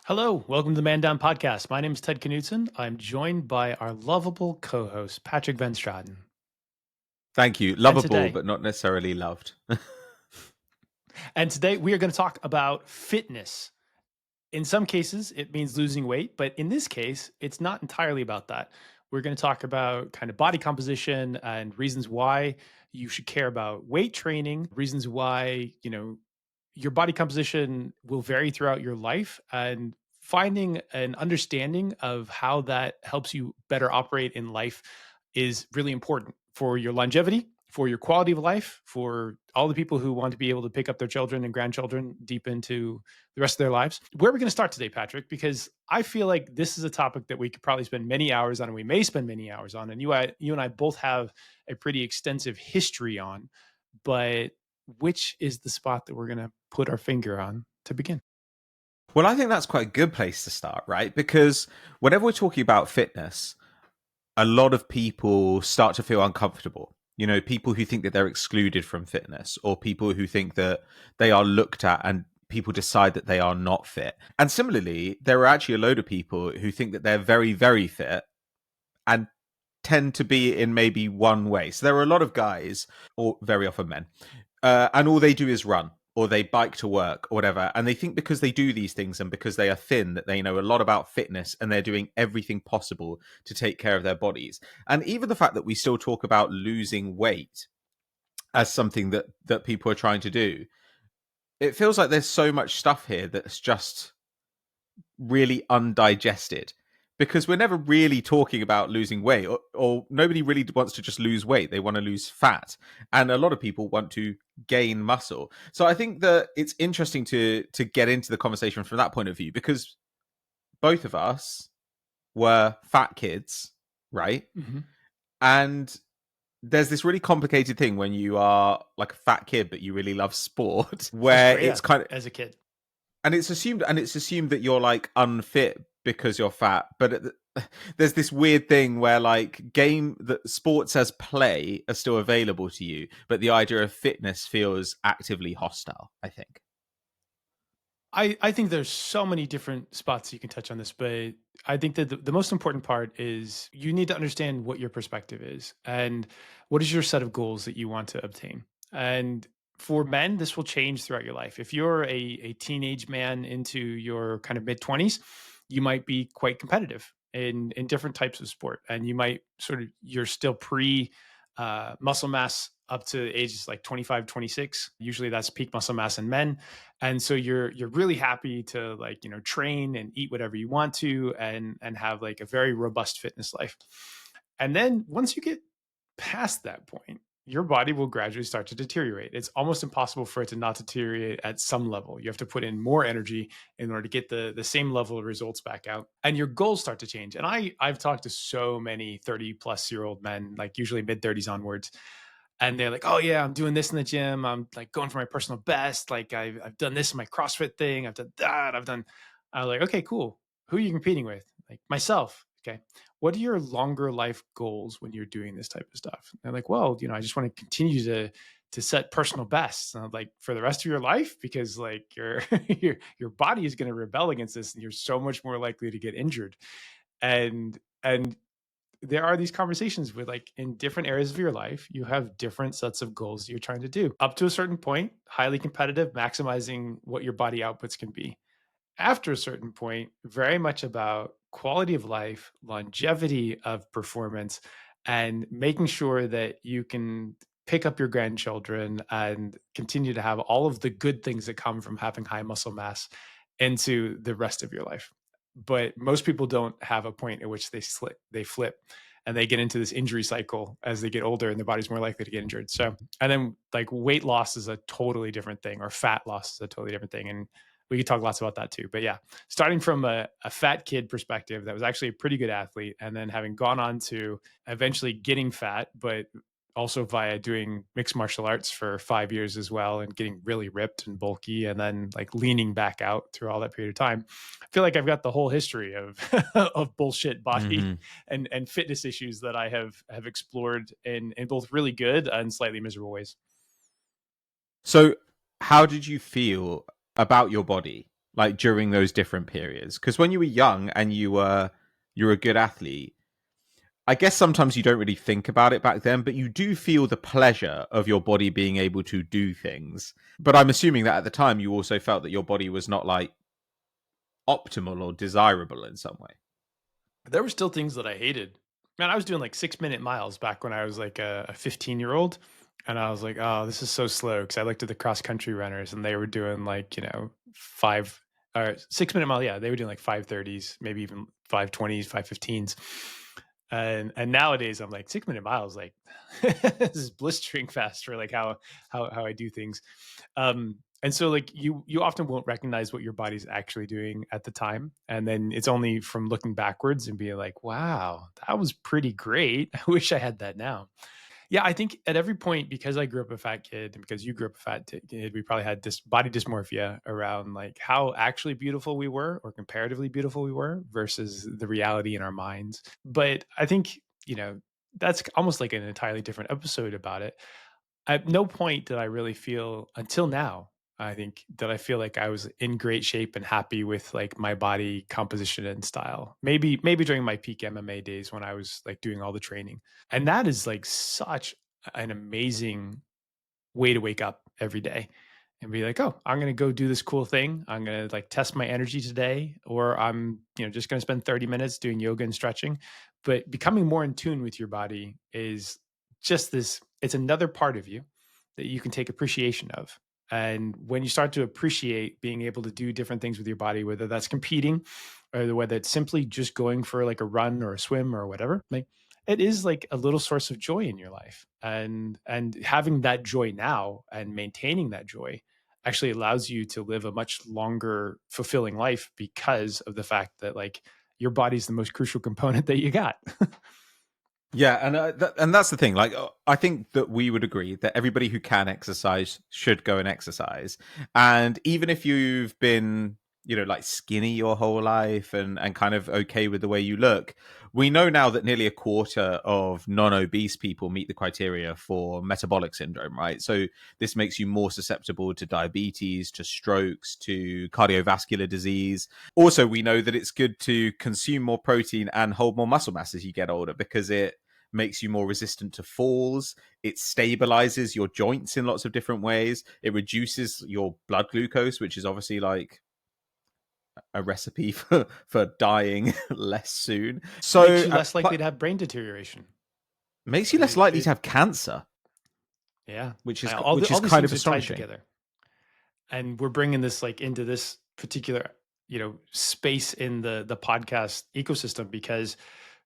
Hello, welcome to the Man Down Podcast. My name is Ted Knutson. I'm joined by our lovable co-host, Patrick Van Straten. Thank you. And Lovable, today, but not necessarily loved. and today we are going to talk about fitness. In some cases, it means losing weight, but in this case, it's not entirely about that. We're going to talk about kind of body composition and reasons why you should care about weight training, reasons why, your body composition will vary throughout your life, and finding an understanding of how that helps you better operate in life is really important for your longevity, for your quality of life, for all the people who want to be able to pick up their children and grandchildren deep into the rest of their lives. Where are we going to start today, Patrick? Because I feel like this is a topic that we could probably spend many hours on, and we may spend many hours on. And you and I both have a pretty extensive history on, but which is the spot that we're going to put our finger on to begin? Well, I think that's quite a good place to start, right? Because whenever we're talking about fitness, a lot of people start to feel uncomfortable. You know, people who think that they're excluded from fitness, or people who think that they are looked at and people decide that they are not fit. And similarly, there are actually a load of people who think that they're very, very fit and tend to be in maybe one way. So there are a lot of guys, or very often men, and all they do is run or they bike to work or whatever. And they think because they do these things and because they are thin that they know a lot about fitness and they're doing everything possible to take care of their bodies. And even the fact that we still talk about losing weight as something that people are trying to do, it feels like there's so much stuff here that's just really undigested, because we're never really talking about losing weight, or nobody really wants to just lose weight. They want to lose fat, and a lot of people want to gain muscle. So I think that it's interesting to get into the conversation from that point of view, because both of us were fat kids, right? Mm-hmm. And there's this really complicated thing when you are like a fat kid but you really love sport I was a where great it's kind athlete of, as a kid. and it's assumed that you're like unfit because you're fat. But there's this weird thing where like that sports as play are still available to you, but the idea of fitness feels actively hostile, I think. I think there's so many different spots you can touch on this, but I think that the most important part is you need to understand what your perspective is and what is your set of goals that you want to obtain. And for men, this will change throughout your life. If you're a teenage man into your kind of mid 20s, you might be quite competitive in different types of sport. And you might you're still pre muscle mass up to ages like 25, 26. Usually that's peak muscle mass in men. And so you're really happy to train and eat whatever you want to and have like a very robust fitness life. And then once you get past that point, your body will gradually start to deteriorate. It's almost impossible for it to not deteriorate at some level. You have to put in more energy in order to get the same level of results back out. And your goals start to change. And I've talked to so many 30+ year old men, like usually mid 30s onwards, and they're like, "Oh yeah, I'm doing this in the gym. I'm like going for my personal best. Like I've done this in my CrossFit thing. I've done that. I've done." I was like, "Okay, cool. Who are you competing with?" Like myself. Okay. What are your longer life goals when you're doing this type of stuff? And they're like, "Well, I just want to continue to set personal bests." And I'm like, "For the rest of your life, because like your your body is going to rebel against this, and you're so much more likely to get injured." And there are these conversations where like in different areas of your life you have different sets of goals you're trying to do. Up to a certain point, highly competitive, maximizing what your body outputs can be. After a certain point, very much about quality of life, longevity of performance, and making sure that you can pick up your grandchildren and continue to have all of the good things that come from having high muscle mass into the rest of your life. But most people don't have a point at which they flip, and they get into this injury cycle as they get older, and their body's more likely to get injured. So, and then like weight loss is a totally different thing, or fat loss is a totally different thing. And we could talk lots about that too. But yeah, starting from a fat kid perspective that was actually a pretty good athlete, and then having gone on to eventually getting fat, but also via doing mixed martial arts for 5 years as well, and getting really ripped and bulky, and then like leaning back out through all that period of time. I feel like I've got the whole history of of bullshit body Mm-hmm. and fitness issues that I have explored in both really good and slightly miserable ways. So how did you feel about your body like during those different periods? Because when you were young and you're a good athlete, I guess sometimes you don't really think about it back then, but you do feel the pleasure of your body being able to do things. But I'm assuming that at the time you also felt that your body was not like optimal or desirable in some way. There were still things that I hated. Man, I was doing like 6-minute miles back when I was like a 15-year-old. And I was like, oh, this is so slow. Cause I looked at the cross country runners and they were doing like, 6-minute mile. Yeah. They were doing like 5:30s, maybe even 5:20s, 5:15s. And nowadays I'm like 6-minute miles, like this is blistering fast for like how I do things. And so like you often won't recognize what your body's actually doing at the time, and then it's only from looking backwards and being like, wow, that was pretty great. I wish I had that now. Yeah, I think at every point, because I grew up a fat kid and because you grew up a kid, we probably had this body dysmorphia around like how actually beautiful we were or comparatively beautiful we were versus the reality in our minds. But I think, that's almost like an entirely different episode about it. At no point did I really feel until now, I think, that I feel like I was in great shape and happy with like my body composition and style. Maybe during my peak MMA days when I was like doing all the training. And that is like such an amazing way to wake up every day and be like, oh, I'm going to go do this cool thing. I'm going to like test my energy today, or I'm, just going to spend 30 minutes doing yoga and stretching. But becoming more in tune with your body is just this, it's another part of you that you can take appreciation of. And when you start to appreciate being able to do different things with your body, whether that's competing or whether it's simply just going for like a run or a swim or whatever, like it is like a little source of joy in your life. And having that joy now and maintaining that joy actually allows you to live a much longer fulfilling life because of the fact that like your body's the most crucial component that you got. Yeah, and that's the thing. Like, I think that we would agree that everybody who can exercise should go and exercise. And even if you've been, like skinny your whole life and kind of okay with the way you look, we know now that nearly a quarter of non-obese people meet the criteria for metabolic syndrome, right? So this makes you more susceptible to diabetes, to strokes, to cardiovascular disease. Also, we know that it's good to consume more protein and hold more muscle mass as you get older because it makes you more resistant to falls. It stabilizes your joints in lots of different ways. It reduces your blood glucose, which is obviously like a recipe for dying less soon. Makes So you less likely to have brain deterioration. makes you less It, likely to it have cancer, yeah, which is all these kind of things are tied astonishing. together. And we're bringing this like into this particular space in the podcast ecosystem because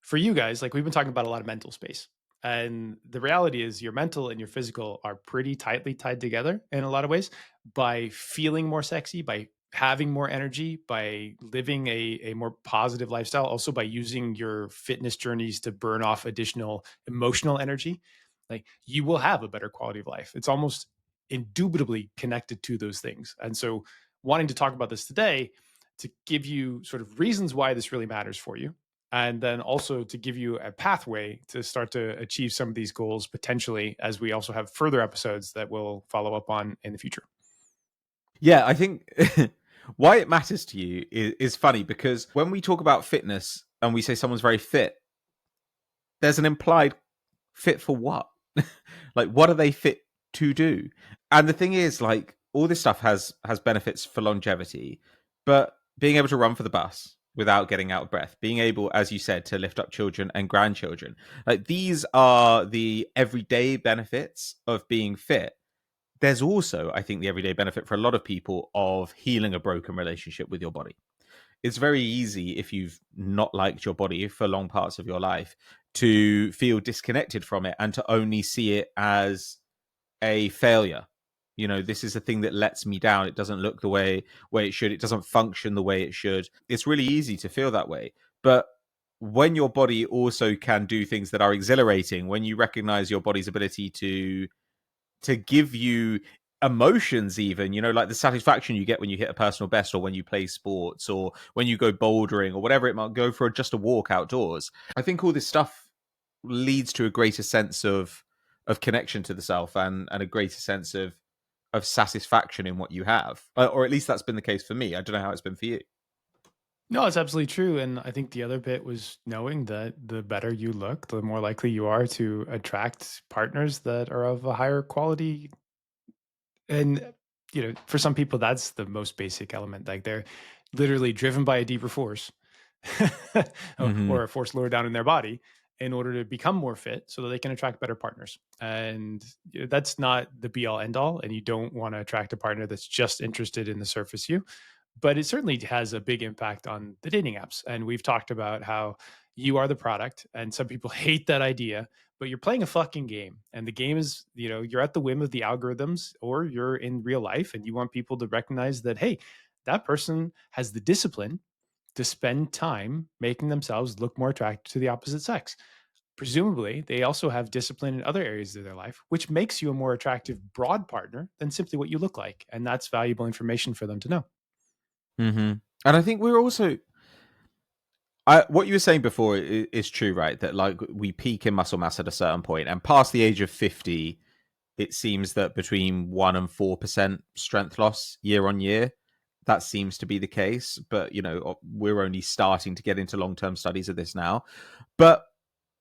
for you guys, like we've been talking about a lot of mental space, and the reality is your mental and your physical are pretty tightly tied together in a lot of ways. By feeling more sexy, by having more energy, by living a more positive lifestyle, also by using your fitness journeys to burn off additional emotional energy, like you will have a better quality of life. It's almost indubitably connected to those things. And so, wanting to talk about this today to give you sort of reasons why this really matters for you, and then also to give you a pathway to start to achieve some of these goals potentially, as we also have further episodes that we'll follow up on in the future. Yeah, I think why it matters to you is funny because when we talk about fitness and we say someone's very fit, there's an implied fit for what? Like, what are they fit to do? And the thing is, like, all this stuff has benefits for longevity, but being able to run for the bus without getting out of breath, being able, as you said, to lift up children and grandchildren, like these are the everyday benefits of being fit. There's also, I think, the everyday benefit for a lot of people of healing a broken relationship with your body. It's very easy if you've not liked your body for long parts of your life to feel disconnected from it and to only see it as a failure. This is a thing that lets me down. It doesn't look the way it should. It doesn't function the way it should. It's really easy to feel that way. But when your body also can do things that are exhilarating, when you recognize your body's ability to give you emotions, even like the satisfaction you get when you hit a personal best, or when you play sports, or when you go bouldering, or whatever it might, go for just a walk outdoors. I think all this stuff leads to a greater sense of connection to the self, and a greater sense of of satisfaction in what you have, or at least that's been the case for me. I don't know how it's been for you. No, it's absolutely true. And I think the other bit was knowing that the better you look, the more likely you are to attract partners that are of a higher quality. And, for some people, that's the most basic element. Like they're literally driven by a deeper force Hmm. or a force lower down in their body in order to become more fit so that they can attract better partners. And that's not the be all end all. And you don't want to attract a partner that's just interested in the surface you, but it certainly has a big impact on the dating apps. And we've talked about how you are the product, and some people hate that idea, but you're playing a fucking game. And the game is, you're at the whim of the algorithms, or you're in real life and you want people to recognize that, hey, that person has the discipline to spend time making themselves look more attractive to the opposite sex. Presumably, they also have discipline in other areas of their life, which makes you a more attractive broad partner than simply what you look like. And that's valuable information for them to know. Hmm. And I think we're also, what you were saying before is true, right? That like we peak in muscle mass at a certain point, and past the age of 50, it seems that between 1% and 4% strength loss year on year, that seems to be the case. But we're only starting to get into long-term studies of this now. But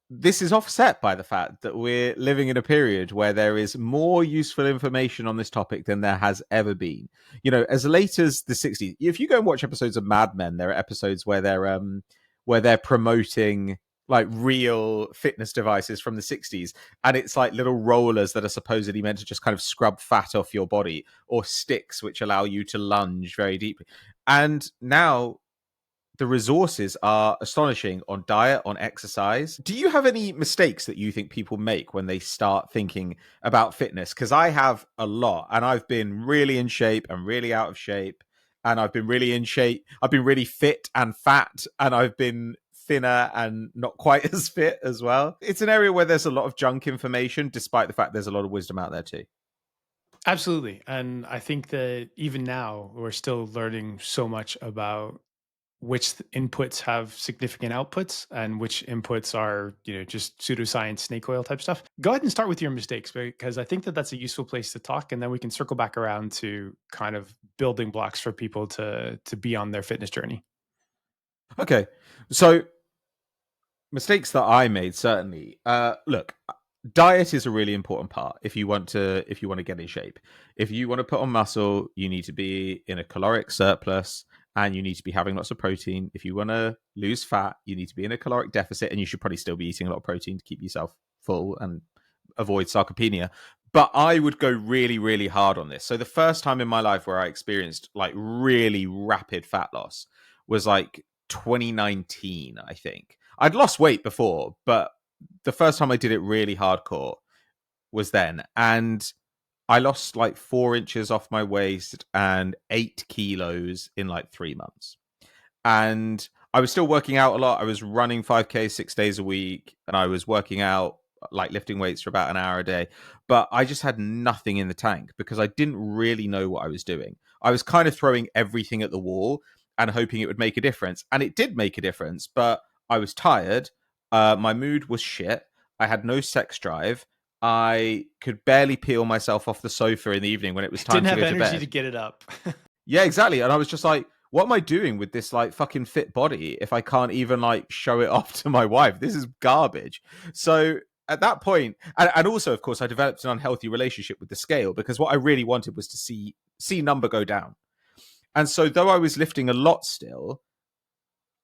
this is offset by the fact that we're living in a period where there is more useful information on this topic than there has ever been. As late as the 60s, if you go and watch episodes of Mad Men, there are episodes where they're promoting like real fitness devices from the 60s, and it's like little rollers that are supposedly meant to just kind of scrub fat off your body, or sticks which allow you to lunge very deeply. And now the resources are astonishing on diet, on exercise. Do you have any mistakes that you think people make when they start thinking about fitness? Because I have a lot, and I've been really in shape and really out of shape, and I've been really in shape. I've been really fit and fat, and I've been thinner and not quite as fit as well. It's an area where there's a lot of junk information, despite the fact there's a lot of wisdom out there too. Absolutely. And I think that even now, we're still learning so much about which inputs have significant outputs and which inputs are, just pseudoscience, snake oil type stuff. Go ahead and start with your mistakes, because I think that that's a useful place to talk. And then we can circle back around to kind of building blocks for people to be on their fitness journey. Okay, so mistakes that I made, certainly. Look, diet is a really important part if you want to get in shape. If you want to put on muscle, you need to be in a caloric surplus, and you need to be having lots of protein. If you want to lose fat, you need to be in a caloric deficit, and you should probably still be eating a lot of protein to keep yourself full and avoid sarcopenia. But I would go really, really hard on this. So the first time in my life where I experienced like really rapid fat loss was like 2019, I think. I'd lost weight before, but the first time I did it really hardcore was then. And I lost like 4 inches off my waist and 8 kilos in like 3 months. And I was still working out a lot. I was running 5K 6 days a week, and I was working out, like lifting weights for about an hour a day. But I just had nothing in the tank because I didn't really know what I was doing. I was kind of throwing everything at the wall and hoping it would make a difference. And it did make a difference, but I was tired. My mood was shit. I had no sex drive. I could barely peel myself off the sofa in the evening when it was time Didn't to have go to energy to bed. get it up. Yeah, exactly. And I was just like, what am I doing with this like fucking fit body if I can't even like show it off to my wife? This is garbage. So at that point, and also of course I developed an unhealthy relationship with the scale, because what I really wanted was to see number go down. And so though I was lifting a lot still,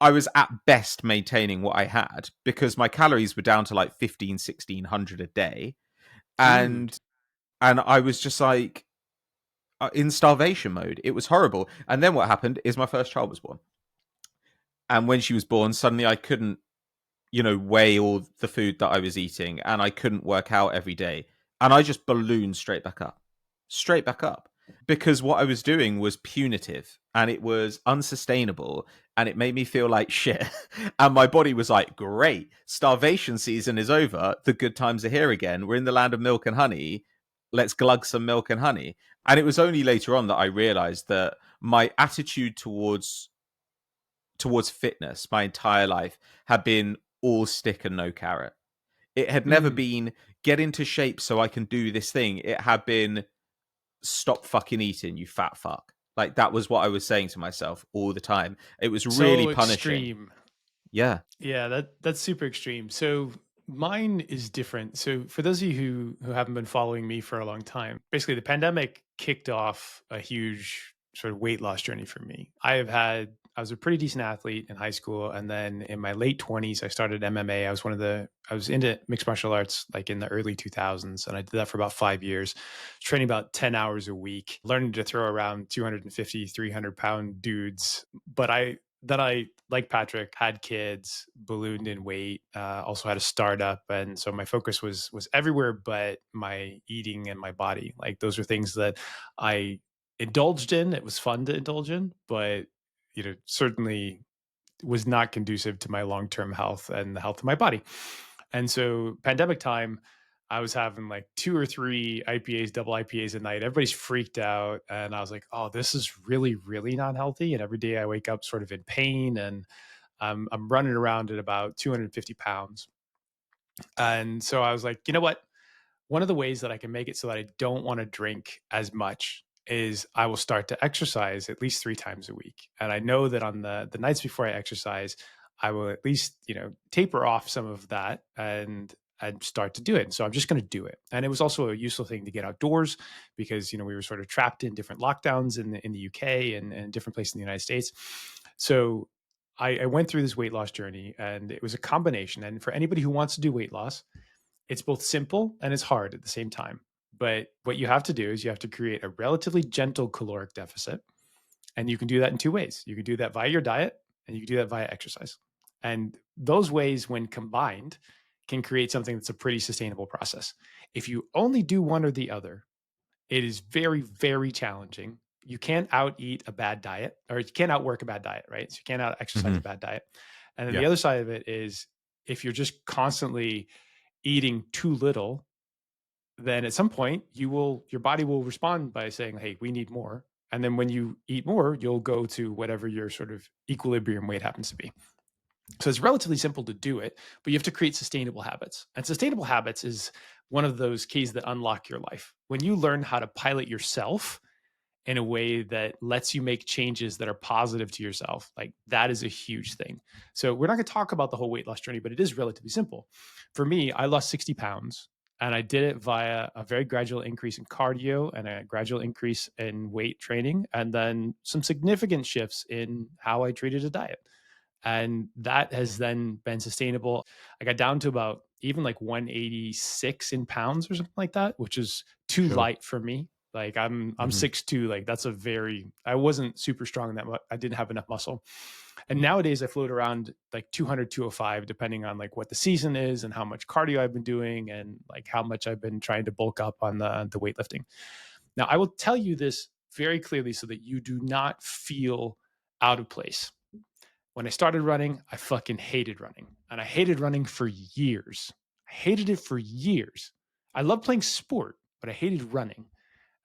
I was at best maintaining what I had, because my calories were down to like 15, 1600 a day. Dude. And I was just like, in starvation mode. It was horrible. And then what happened is my first child was born. And when she was born, suddenly I couldn't, weigh all the food that I was eating, and I couldn't work out every day. And I just ballooned straight back up, because what I was doing was punitive and it was unsustainable, and it made me feel like shit. And my body was like, great, starvation season is over. The good times are here again. We're in the land of milk and honey. Let's glug some milk and honey. And it was only later on that I realized that my attitude towards fitness my entire life had been all stick and no carrot. It had never Mm. been get into shape so I can do this thing. It had been stop fucking eating, you fat fuck. Like that was what I was saying to myself all the time. It was really So punishing. extreme. Yeah. Yeah, that's super extreme. So mine is different. So for those of you who haven't been following me for a long time, basically the pandemic kicked off a huge sort of weight loss journey for me. I was a pretty decent athlete in high school, and then in my late 20s I started MMA. I was into mixed martial arts like in the early 2000s, and I did that for about 5 years, training about 10 hours a week, learning to throw around 250, 300-pound dudes. But I, like Patrick, had kids, ballooned in weight, also had a startup, and so my focus was everywhere but my eating and my body. Like those are things that I indulged in. It was fun to indulge in, but certainly was not conducive to my long term health and the health of my body. And so, pandemic time, I was having like two or three IPAs, double IPAs a night. Everybody's freaked out. And I was like, oh, this is really, really not healthy. And every day I wake up sort of in pain, and I'm running around at about 250 pounds. And so I was like, you know what? One of the ways that I can make it so that I don't want to drink as much is I will start to exercise at least 3 times a week. And I know that on the nights before I exercise, I will at least, taper off some of that and start to do it. And so I'm just going to do it. And it was also a useful thing to get outdoors because, we were sort of trapped in different lockdowns in the UK and different places in the United States. So I went through this weight loss journey, and it was a combination. And for anybody who wants to do weight loss, it's both simple and it's hard at the same time. But what you have to do is you have to create a relatively gentle caloric deficit. And you can do that in two ways. You can do that via your diet, and you can do that via exercise. And those ways, when combined, can create something that's a pretty sustainable process. If you only do one or the other, it is very, very challenging. You can't out eat a bad diet, or you can't outwork a bad diet, right? So you can't out exercise Hmm. a bad diet. And then the Yeah. other side of it is, if you're just constantly eating too little, then at some point your body will respond by saying, hey, we need more. And then when you eat more, you'll go to whatever your sort of equilibrium weight happens to be. So it's relatively simple to do it, but you have to create sustainable habits. And sustainable habits is one of those keys that unlock your life. When you learn how to pilot yourself in a way that lets you make changes that are positive to yourself, like that is a huge thing. So we're not going to talk about the whole weight loss journey, but it is relatively simple. For me, I lost 60 pounds, and I did it via a very gradual increase in cardio and a gradual increase in weight training, and then some significant shifts in how I treated a diet. And that has then been sustainable. I got down to about even like 186 in pounds or something like that, which is too Sure. light for me. Like I'm Hmm. 6'2". Like that's I wasn't super strong in that I didn't have enough muscle. And nowadays I float around like 200, 205, depending on like what the season is and how much cardio I've been doing and like how much I've been trying to bulk up on the weightlifting. Now I will tell you this very clearly so that you do not feel out of place. When I started running, I fucking hated running. And I hated running for years. I hated it for years. I love playing sport, but I hated running.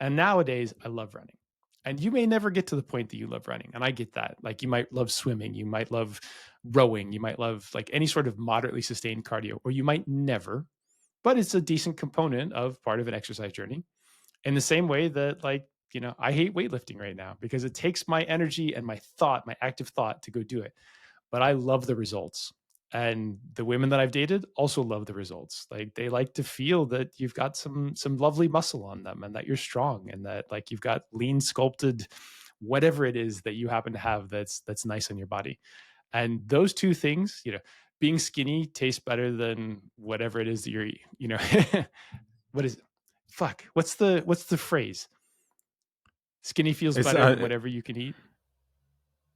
And nowadays, I love running. And you may never get to the point that you love running. And I get that. Like you might love swimming, you might love rowing, you might love like any sort of moderately sustained cardio, or you might never, but it's a decent component of part of an exercise journey. In the same way that, like, I hate weightlifting right now because it takes my energy and my thought, my active thought to go do it, but I love the results. And the women that I've dated also love the results. Like they like to feel that you've got some lovely muscle on them and that you're strong and that like you've got lean sculpted whatever it is that you happen to have that's nice on your body. And those two things, being skinny tastes better than whatever it is that you're, what is fuck, what's the phrase? Skinny feels It's better than whatever you can eat.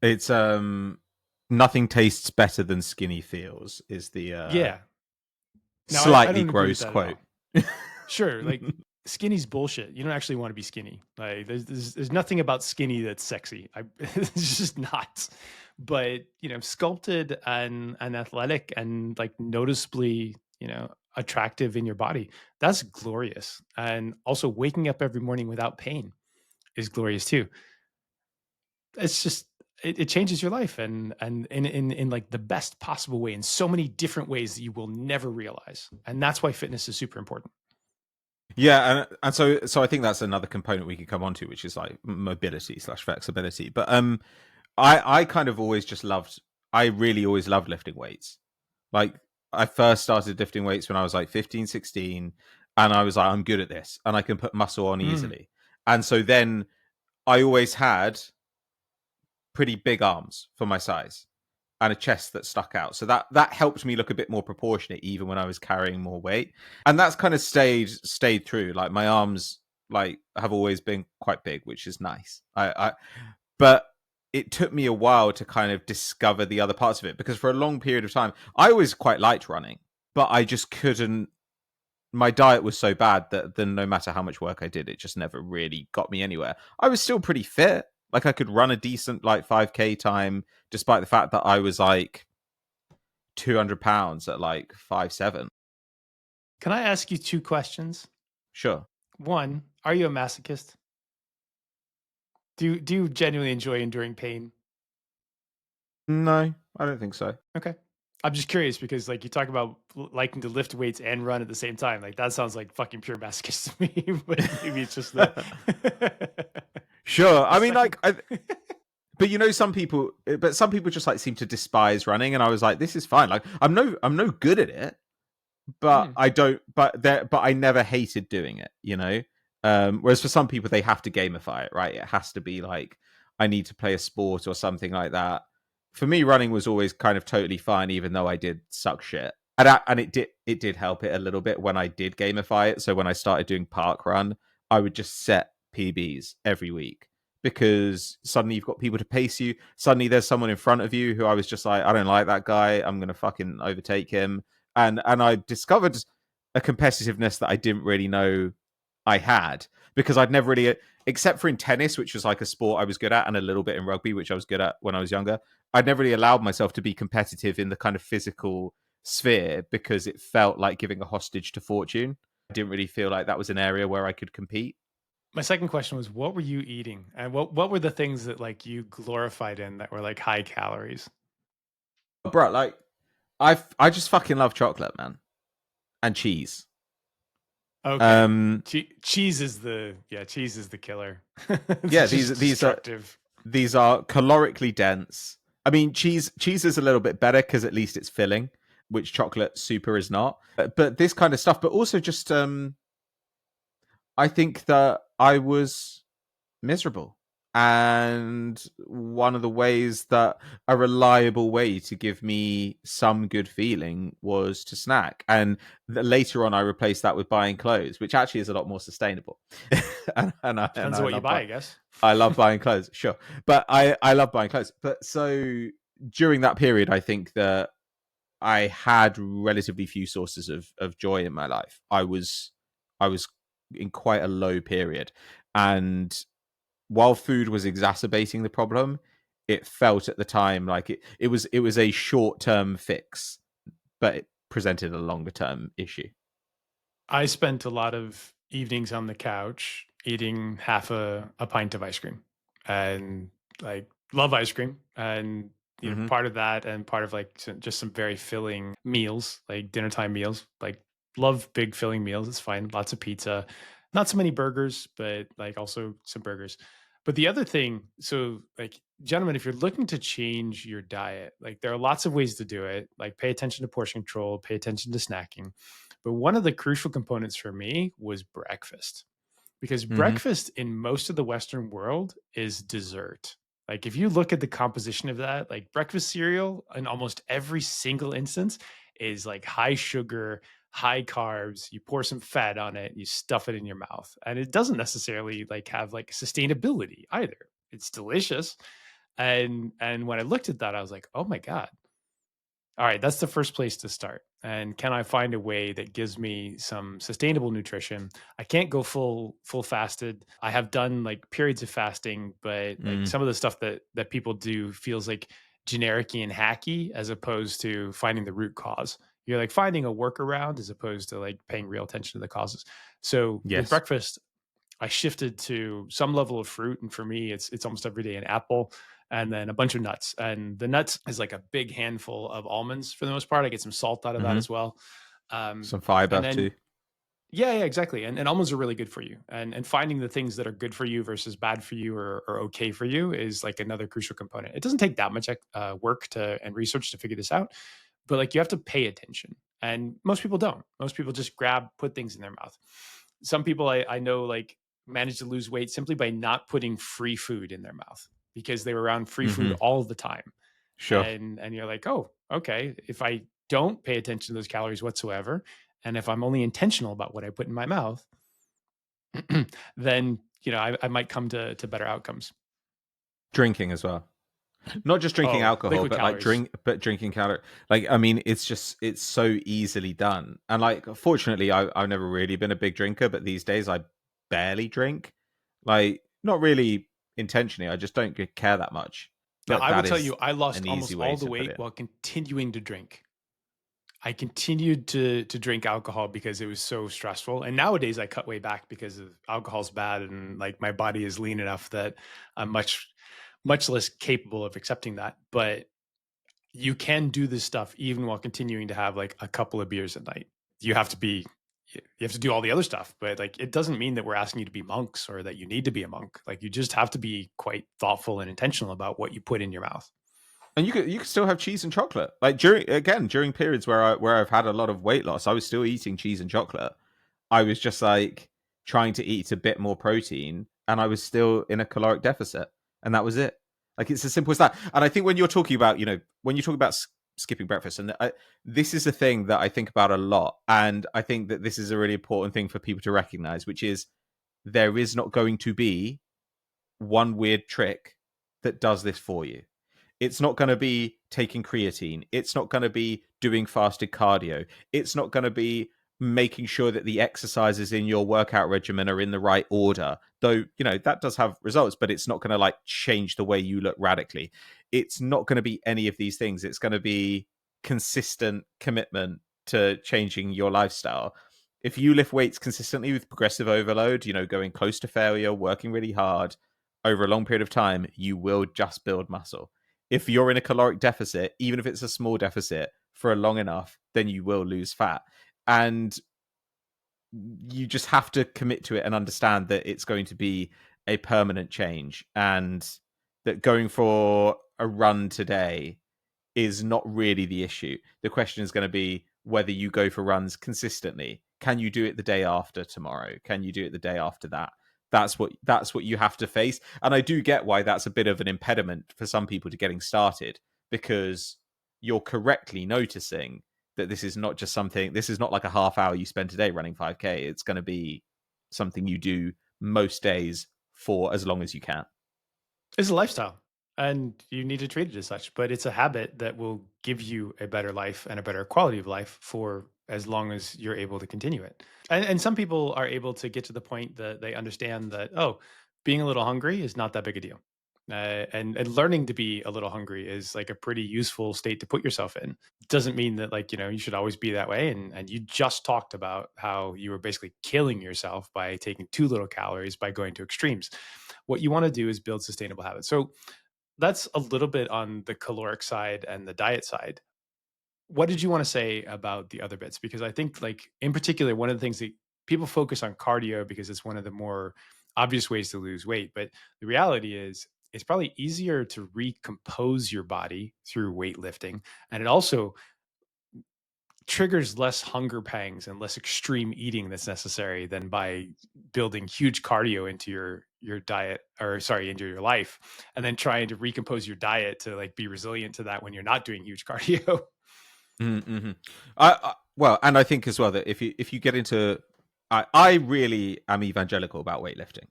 it's nothing tastes better than skinny feels is the Yeah. Now I slightly don't agree with gross that at quote. all. Sure, like skinny's bullshit. You don't actually want to be skinny. Like there's nothing about skinny that's sexy. It's just not. But sculpted and athletic and like noticeably, attractive in your body, that's glorious. And also waking up every morning without pain is glorious too. It's just it changes your life and in like the best possible way in so many different ways that you will never realize. And that's why fitness is super important. Yeah, and so I think that's another component we could come on to, which is like mobility slash flexibility. But I kind of always just loved. I really always loved lifting weights. Like I first started lifting weights when I was like 15, 16, and I was like, I'm good at this, and I can put muscle on Mm. easily. And so then I always had pretty big arms for my size and a chest that stuck out. So that helped me look a bit more proportionate even when I was carrying more weight. And that's kind of stayed through. Like my arms like have always been quite big, which is nice. I but it took me a while to kind of discover the other parts of it because for a long period of time I always quite liked running, but I just couldn't. My diet was so bad that then no matter how much work I did, it just never really got me anywhere. I was still pretty fit. Like I could run a decent like 5K time, despite the fact that I was like 200 pounds at like 5'7". Can I ask you two questions? Sure. One, are you a masochist? Do you genuinely enjoy enduring pain? No, I don't think so. Okay. I'm just curious because like you talk about liking to lift weights and run at the same time. Like that sounds like fucking pure masochist to me, but maybe it's just the Sure. the I mean, second. like, but you know, some people just like seem to despise running, and I was like, this is fine. Like, I'm no good at it, but Mm. I don't. But I never hated doing it. You know. Whereas for some people, they have to gamify it, right? It has to be like I need to play a sport or something like that. For me, running was always kind of totally fine, even though I did suck shit. And it did help it a little bit when I did gamify it. So when I started doing park run, I would just set PBs every week because suddenly you've got people to pace you. Suddenly there's someone in front of you who I was just like, I don't like that guy. I'm gonna fucking overtake him. And I discovered a competitiveness that I didn't really know I had because I'd never really, except for in tennis, which was like a sport I was good at, and a little bit in rugby, which I was good at when I was younger. I'd never really allowed myself to be competitive in the kind of physical sphere because it felt like giving a hostage to fortune. I didn't really feel like that was an area where I could compete. My second question was, what were you eating, and what were the things that like you glorified in that were like high calories? Bro, like I just fucking love chocolate, man, and cheese. Okay, Um, cheese is the cheese is the killer. It's yeah, just destructive. these are calorically dense. I mean, cheese is a little bit better because at least it's filling, which chocolate super is not. But this kind of stuff, but also just I think that I was miserable. And one of the ways that a reliable way to give me some good feeling was to snack. And later on, I replaced that with buying clothes, which actually is a lot more sustainable. And Depends on I what you love buy, I guess. I love buying clothes, sure, but I love buying clothes. But so during that period, I think that I had relatively few sources of joy in my life. I was in quite a low period, and while food was exacerbating the problem, it felt at the time like it was a short term fix, but it presented a longer term issue. I spent a lot of evenings on the couch eating half a pint of ice cream, and like love ice cream, and Hmm. part of that and part of like just some very filling meals, like dinner time meals. Like love big filling meals. It's fine. Lots of pizza, not so many burgers, but like also some burgers. But the other thing, so like gentlemen, if you're looking to change your diet, like there are lots of ways to do it. Like pay attention to portion control, pay attention to snacking. But one of the crucial components for me was breakfast, because Hmm. breakfast in most of the Western world is dessert. Like if you look at the composition of that, like breakfast cereal in almost every single instance is like high sugar, high carbs. You pour some fat on it, you stuff it in your mouth. And it doesn't necessarily like have like sustainability either. It's delicious. And when I looked at that, I was like, oh my God, all right, that's the first place to start. And can I find a way that gives me some sustainable nutrition? I can't go full fasted. I have done like periods of fasting, but like Mm. some of the stuff that people do feels like generic and hacky as opposed to finding the root cause. You're like finding a workaround as opposed to like paying real attention to the causes. So with Yes. breakfast, I shifted to some level of fruit, and for me, it's almost every day an apple, and then a bunch of nuts. And the nuts is like a big handful of almonds for the most part. I get some salt out of that Hmm. as well. Some And fiber then too. Yeah, exactly. And almonds are really good for you. And finding the things that are good for you versus bad for you or okay for you is like another crucial component. It doesn't take that much work to and research to figure this out, but like you have to pay attention. And most people don't. Most people just grab, put things in their mouth. Some people I know like manage to lose weight simply by not putting free food in their mouth because they were around free food Hmm. all the time. Sure. And you're like, oh, okay. If I don't pay attention to those calories whatsoever, and if I'm only intentional about what I put in my mouth, then I might come to better outcomes. Drinking as well. Not just drinking Oh, alcohol, liquid but like calories. drinking calorie. Like, I mean, it's so easily done. And like, fortunately, I've never really been a big drinker, but these days I barely drink. Like, not really intentionally. I just don't care that much. Now, But I will that tell is you, I lost an almost easy way all the to put weight it. while continuing to drink. I continued to drink alcohol because it was so stressful. And nowadays I cut way back because of alcohol's bad and like my body is lean enough that I'm much less capable of accepting that. But you can do this stuff even while continuing to have like a couple of beers at night. You have to do all the other stuff, but like it doesn't mean that we're asking you to be monks or that you need to be a monk. Like you just have to be quite thoughtful and intentional about what you put in your mouth. And you could still have cheese and chocolate. Like during periods where I've had a lot of weight loss, I was still eating cheese and chocolate. I was just like trying to eat a bit more protein, and I was still in a caloric deficit, and that was it. Like, it's as simple as that. And I think when you're talking about, when you talk about skipping breakfast, and this is a thing that I think about a lot, and I think that this is a really important thing for people to recognize, which is there is not going to be one weird trick that does this for you. It's not going to be taking creatine. It's not going to be doing fasted cardio. It's not going to be making sure that the exercises in your workout regimen are in the right order. Though, that does have results, but it's not going to like change the way you look radically. It's not going to be any of these things. It's going to be consistent commitment to changing your lifestyle. If you lift weights consistently with progressive overload, going close to failure, working really hard over a long period of time, you will just build muscle. If you're in a caloric deficit, even if it's a small deficit for a long enough, then you will lose fat. And you just have to commit to it and understand that it's going to be a permanent change, and that going for a run today is not really the issue. The question is going to be whether you go for runs consistently. Can you do it the day after tomorrow? Can you do it the day after that? That's what you have to face. And I do get why that's a bit of an impediment for some people to getting started, because you're correctly noticing that this is not just something, this is not like a half hour you spend today running 5K. It's going to be something you do most days for as long as you can. It's a lifestyle and you need to treat it as such, but it's a habit that will give you a better life and a better quality of life for as long as you're able to continue it. And some people are able to get to the point that they understand that, oh, being a little hungry is not that big a deal. And learning to be a little hungry is like a pretty useful state to put yourself in. Doesn't mean that like, you should always be that way. And you just talked about how you were basically killing yourself by taking too little calories by going to extremes. What you want to do is build sustainable habits. So that's a little bit on the caloric side and the diet side. What did you want to say about the other bits? Because I think, like, in particular, one of the things that people focus on cardio because it's one of the more obvious ways to lose weight. But the reality is, it's probably easier to recompose your body through weightlifting. And it also triggers less hunger pangs and less extreme eating that's necessary than by building huge cardio into your diet, or sorry, into your life, and then trying to recompose your diet to like be resilient to that when you're not doing huge cardio. Mm-hmm. Well, and I think as well that if you get into, I really am evangelical about weightlifting.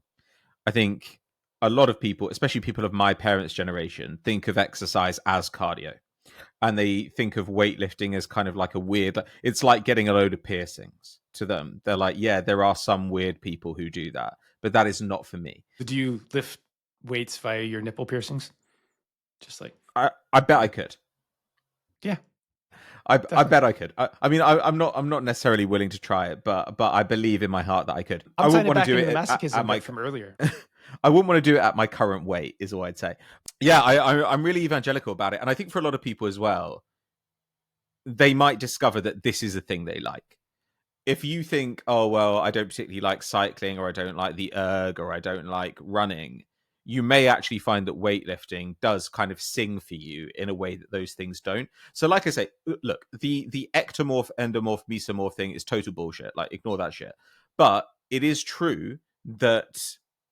I think a lot of people, especially people of my parents' generation, think of exercise as cardio, and they think of weightlifting as kind of like a weird. It's like getting a load of piercings to them. They're like, yeah, there are some weird people who do that, but that is not for me. Do you lift weights via your nipple piercings? Just like, I bet I yeah, could. yeah, I definitely. bet I could. I mean, I'm not necessarily willing to try it, but I believe in my heart that I could. I I'm wouldn't tying it want to back do into the it at masochism my. bit from earlier. I wouldn't want to do it at my current weight, is all I'd say. Yeah, I'm really evangelical about it, and I think for a lot of people as well, they might discover that this is a thing they like. if you think, oh well, I don't particularly like cycling, or I don't like the erg, or I don't like running, you may actually find that weightlifting does kind of sing for you in a way that those things don't. So, like I say, look, the ectomorph, endomorph, mesomorph thing is total bullshit. Like, ignore that shit. But it is true that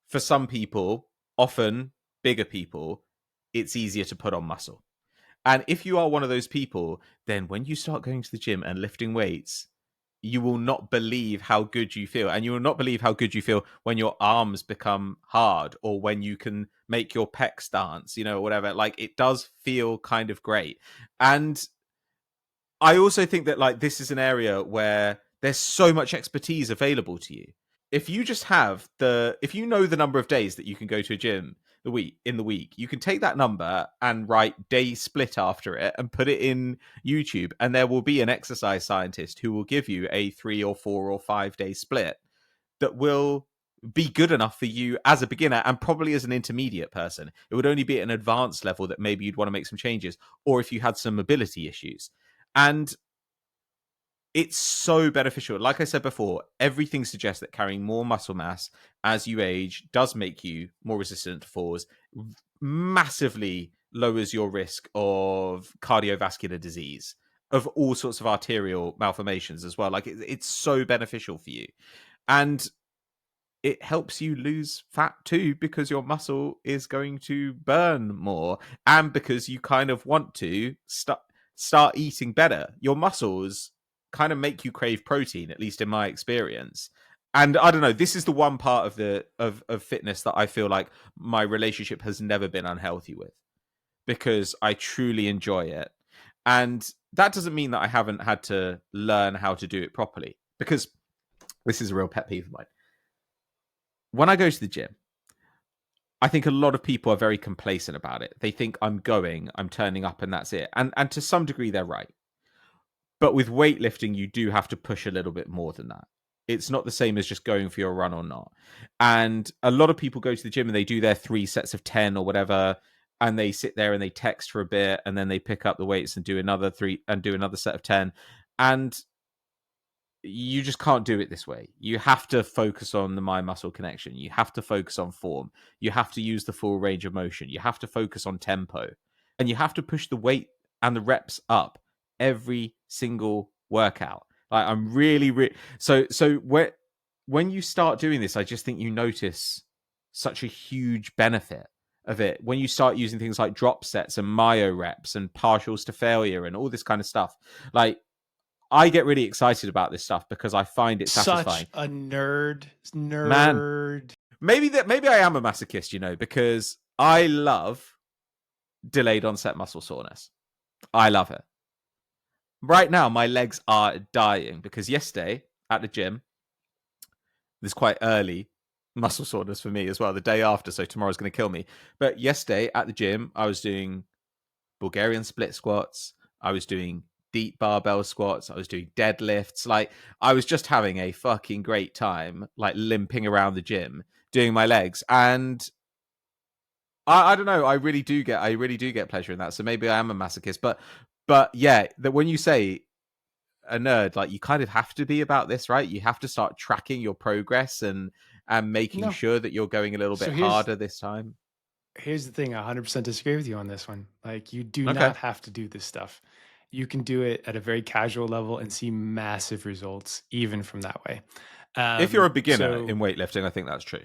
for some people, often bigger people, it's easier to put on muscle. And if you are one of those people, then when you start going to the gym and lifting weights, you will not believe how good you feel. And you will not believe how good you feel when your arms become hard, or when you can make your pecs dance, whatever. Like, it does feel kind of great. And I also think that, like, this is an area where there's so much expertise available to you. If you know the number of days that you can go to a gym the week, you can take that number and write day split after it and put it in YouTube, and there will be an exercise scientist who will give you a 3 or 4 or 5 day split that will be good enough for you as a beginner, and probably as an intermediate person. It would only be at an advanced level that maybe you'd want to make some changes, or if you had some mobility issues. And it's so beneficial. Like I said before, everything suggests that carrying more muscle mass as you age does make you more resistant to falls, massively lowers your risk of cardiovascular disease, of all sorts of arterial malformations as well. Like, it's so beneficial for you. And it helps you lose fat too, because your muscle is going to burn more, and because you kind of want to start eating better. Your muscles kind of make you crave protein, at least in my experience. And I don't know, this is the one part of of fitness that I feel like my relationship has never been unhealthy with, because I truly enjoy it. And that doesn't mean that I haven't had to learn how to do it properly, because this is a real pet peeve of mine. When I go to the gym, I think a lot of people are very complacent about it. They think, I'm turning up, and that's it. And to some degree, they're right. But with weightlifting, you do have to push a little bit more than that. It's not the same as just going for your run or not. And a lot of people go to the gym and they do their 3 sets of 10 or whatever, and they sit there and they text for a bit, and then they pick up the weights and do another 3 and do another set of 10. And you just can't do it this way. You have to focus on the mind muscle connection. You have to focus on form. You have to use the full range of motion. You have to focus on tempo, and you have to push the weight and the reps up every single workout. Like, I'm so when you start doing this, I just think you notice such a huge benefit of it when you start using things like drop sets and myo reps and partials to failure and all this kind of stuff. Like, I get really excited about this stuff because I find it Such satisfying. a nerd. Man, Nerd. maybe I am a masochist, because I love delayed onset muscle soreness. I love it. Right now, my legs are dying because yesterday at the gym, this is quite early muscle soreness for me as well, the day after, so tomorrow's going to kill me. But yesterday at the gym, I was doing Bulgarian split squats. I was doing deep barbell squats. I was doing deadlifts. Like, I was just having a fucking great time, like limping around the gym, doing my legs. And I don't know. I really do get pleasure in that. So maybe I am a masochist, but yeah, that when you say a nerd, like, you kind of have to be about this, right? You have to start tracking your progress and making No. sure that you're going a little So bit harder this time. here's the thing. I 100% disagree with you on this one. Like, you do Okay. not have to do this stuff. You can do it at a very casual level and see massive results even from that way. If you're a beginner in So weightlifting, I think that's true.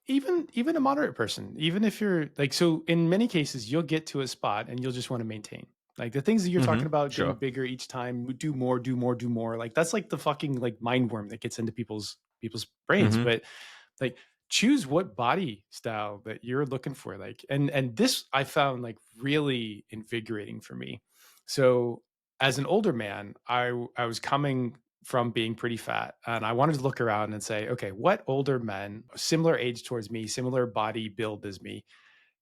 even a moderate person, even if you're like, so in many cases you'll get to a spot and you'll just want to maintain, like, the things that you're talking about, getting Sure. bigger each time, do more, do more, do more. Like, that's like the fucking like mind worm that gets into people's brains. hmm But like, choose what body style that you're looking for. Like, and this I found like really invigorating for me. So as an older man, I was coming from being pretty fat, and I wanted to look around and say, okay, what older men similar age towards me, similar body build as me,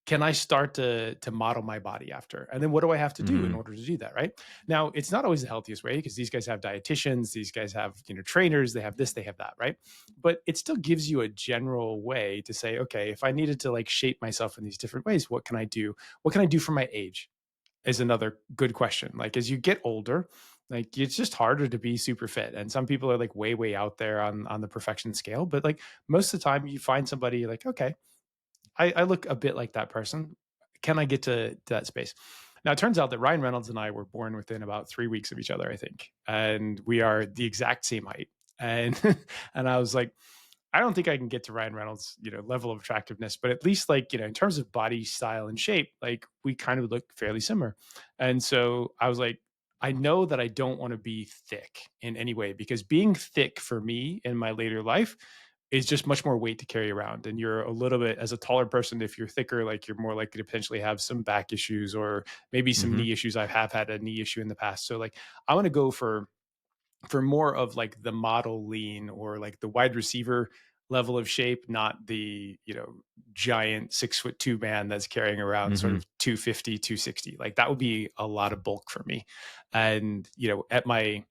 can I start to model my body after? And then what do I have to do in hmm order to do that? Right now, it's not always the healthiest way, because these guys have dietitians, these guys have, trainers, they have this, they have that, right? But it still gives you a general way to say, okay, if I needed to like shape myself in these different ways, what can I do? What can I do for my age? is another good question. Like as you get older, like it's just harder to be super fit. And some people are like way out there on the perfection scale. But like most of the time you find somebody like, okay, I look a bit like that person. Can I get to that space? Now it turns out that Ryan Reynolds and I were born within about 3 weeks of each other, I think. And we are the exact same height. And and I was like, I don't think I can get to Ryan Reynolds, level of attractiveness, but at least like, in terms of body style and shape, like we kind of look fairly similar. And so I was like, I know that I don't want to be thick in any way because being thick for me in my later life is just much more weight to carry around. And you're a little bit, as a taller person, if you're thicker, like you're more likely to potentially have some back issues or maybe some Hmm. knee issues. I have had a knee issue in the past. So like I want to go for more of like the model lean or like the wide receiver level of shape, not the, giant 6'2" man that's carrying around sort Hmm. of 250, 260. Like that would be a lot of bulk for me. And, at my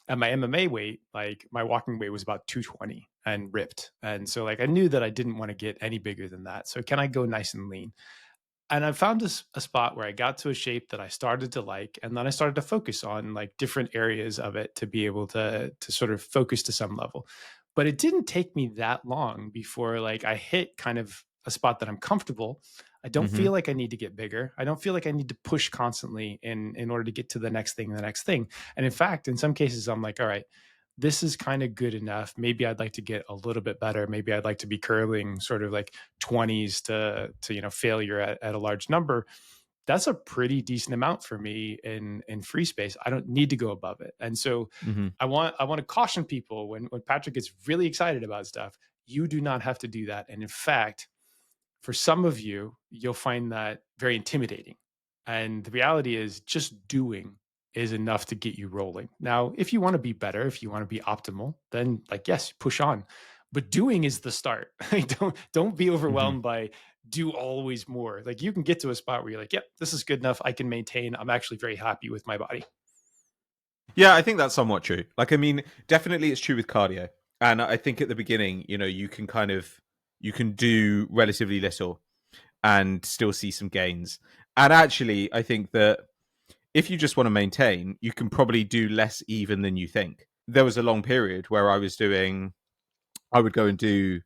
MMA weight, like my walking weight was about 220 and ripped. And so like I knew that I didn't want to get any bigger than that. So can I go nice and lean? And I found a spot where I got to a shape that I started to like, and then I started to focus on like different areas of it to be able to sort of focus to some level. But it didn't take me that long before like I hit kind of a spot that I'm comfortable. I don't Hmm. feel like I need to get bigger. I don't feel like I need to push constantly in order to get to the next thing, the next thing. And in fact, in some cases, I'm like, all right, this is kind of good enough. Maybe I'd like to get a little bit better. Maybe I'd like to be curling sort of like 20s to failure at a large number. That's a pretty decent amount for me in free space. I don't need to go above it. And so Hmm. I want to caution people when Patrick gets really excited about stuff, you do not have to do that. And in fact, for some of you, you'll find that very intimidating. And the reality is, just doing is enough to get you rolling. Now, if you want to be better, if you want to be optimal, then like yes, push on. But doing is the start. Don't be Hmm. overwhelmed by do always more. Like you can get to a spot where you're like, yep, this is good enough. I can maintain. I'm actually very happy with my body. Yeah, I think that's somewhat true. Like, I mean, definitely it's true with cardio. And I think at the beginning, you can you can do relatively little and still see some gains. And actually, I think that if you just want to maintain, you can probably do less even than you think. There was a long period where I would go and do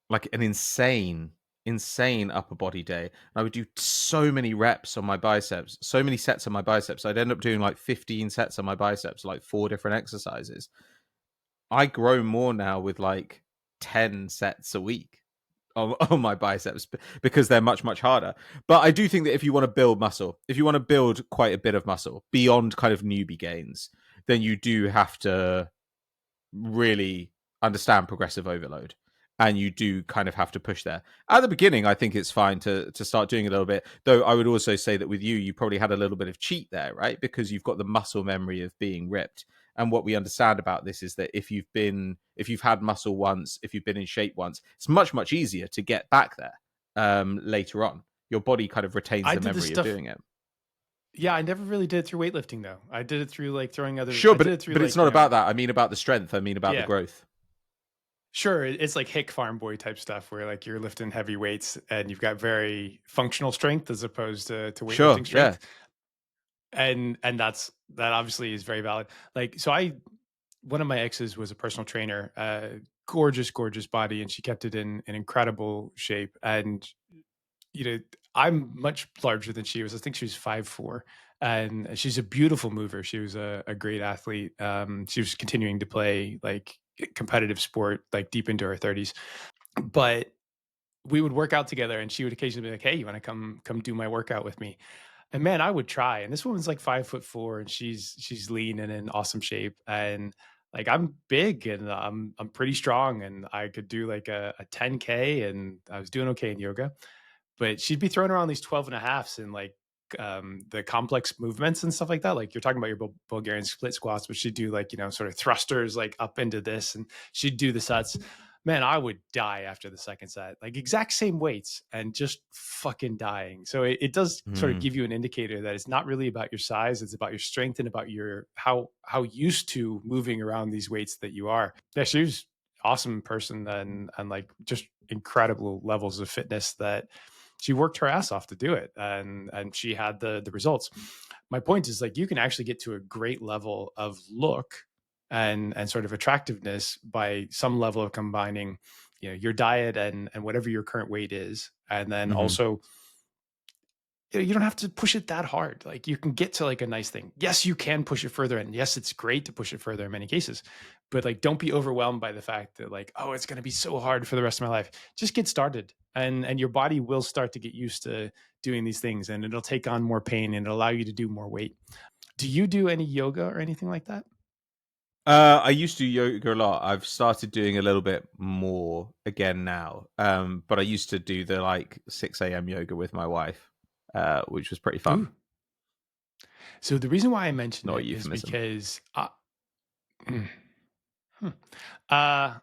like an insane upper body day. I would do so many reps on my biceps, so many sets on my biceps. I'd end up doing like 15 sets on my biceps, like 4 different exercises. I grow more now with like 10 sets a week on my biceps because they're much harder. But I do think that if you want to build muscle, if you want to build quite a bit of muscle beyond kind of newbie gains, then you do have to really understand progressive overload, and you do kind of have to push there. At the beginning, I think it's fine to start doing a little bit, though I would also say that with you probably had a little bit of cheat there, right? Because you've got the muscle memory of being ripped. And what we understand about this is that if you've had muscle once, if you've been in shape once, it's much easier to get back there later on. Your body kind of retains I the did this memory of stuff. doing it. Yeah, I never really did it through weightlifting though. I did it through like throwing other. Sure, I did it through but it's like not about that. I mean about the strength. I mean about the yeah. growth. Sure, it's like hick farm boy type stuff where like you're lifting heavy weights and you've got very functional strength as opposed to Sure, weightlifting yeah. strength. And that obviously is very valid. Like so I one of my exes was a personal trainer, gorgeous body, and she kept it in incredible shape. And you know, I'm much larger than she was. I think she was 5'4", and she's a beautiful mover. She was a great athlete. She was continuing to play like competitive sport like deep into her 30s, but we would work out together, and she would occasionally be like, "Hey, you want to come do my workout with me?" And man, I would try. And this woman's like 5'4", and she's lean and in awesome shape. And like I'm big and I'm pretty strong, and I could do like a 10K, and I was doing okay in yoga. But she'd be throwing around these 12 and a halves and like the complex movements and stuff like that. Like you're talking about your Bulgarian split squats, but she'd do like, sort of thrusters like up into this, and she'd do the sets. Man, I would die after the second set, like exact same weights and just fucking dying. So it does sort of Mm. give you an indicator that it's not really about your size. It's about your strength and about your, how used to moving around these weights that you are. Yeah, she was awesome person and like just incredible levels of fitness that she worked her ass off to do it, and she had the results. My point is, like, you can actually get to a great level of look and sort of attractiveness by some level of combining, your diet and whatever your current weight is, and then Hmm. also, you don't have to push it that hard. Like, you can get to like a nice thing. Yes, you can push it further, and yes, it's great to push it further in many cases. But like, don't be overwhelmed by the fact that, like, oh, it's going to be so hard for the rest of my life. Just get started, and your body will start to get used to doing these things, and it'll take on more pain and it'll allow you to do more weight. Do you do any yoga or anything like that? I used to do yoga a lot. I've started doing a little bit more again now. But I used to do the like 6 a.m. yoga with my wife, which was pretty fun. Ooh. So the reason why I mention Not a it is euphemism. because mm, hmm, uh,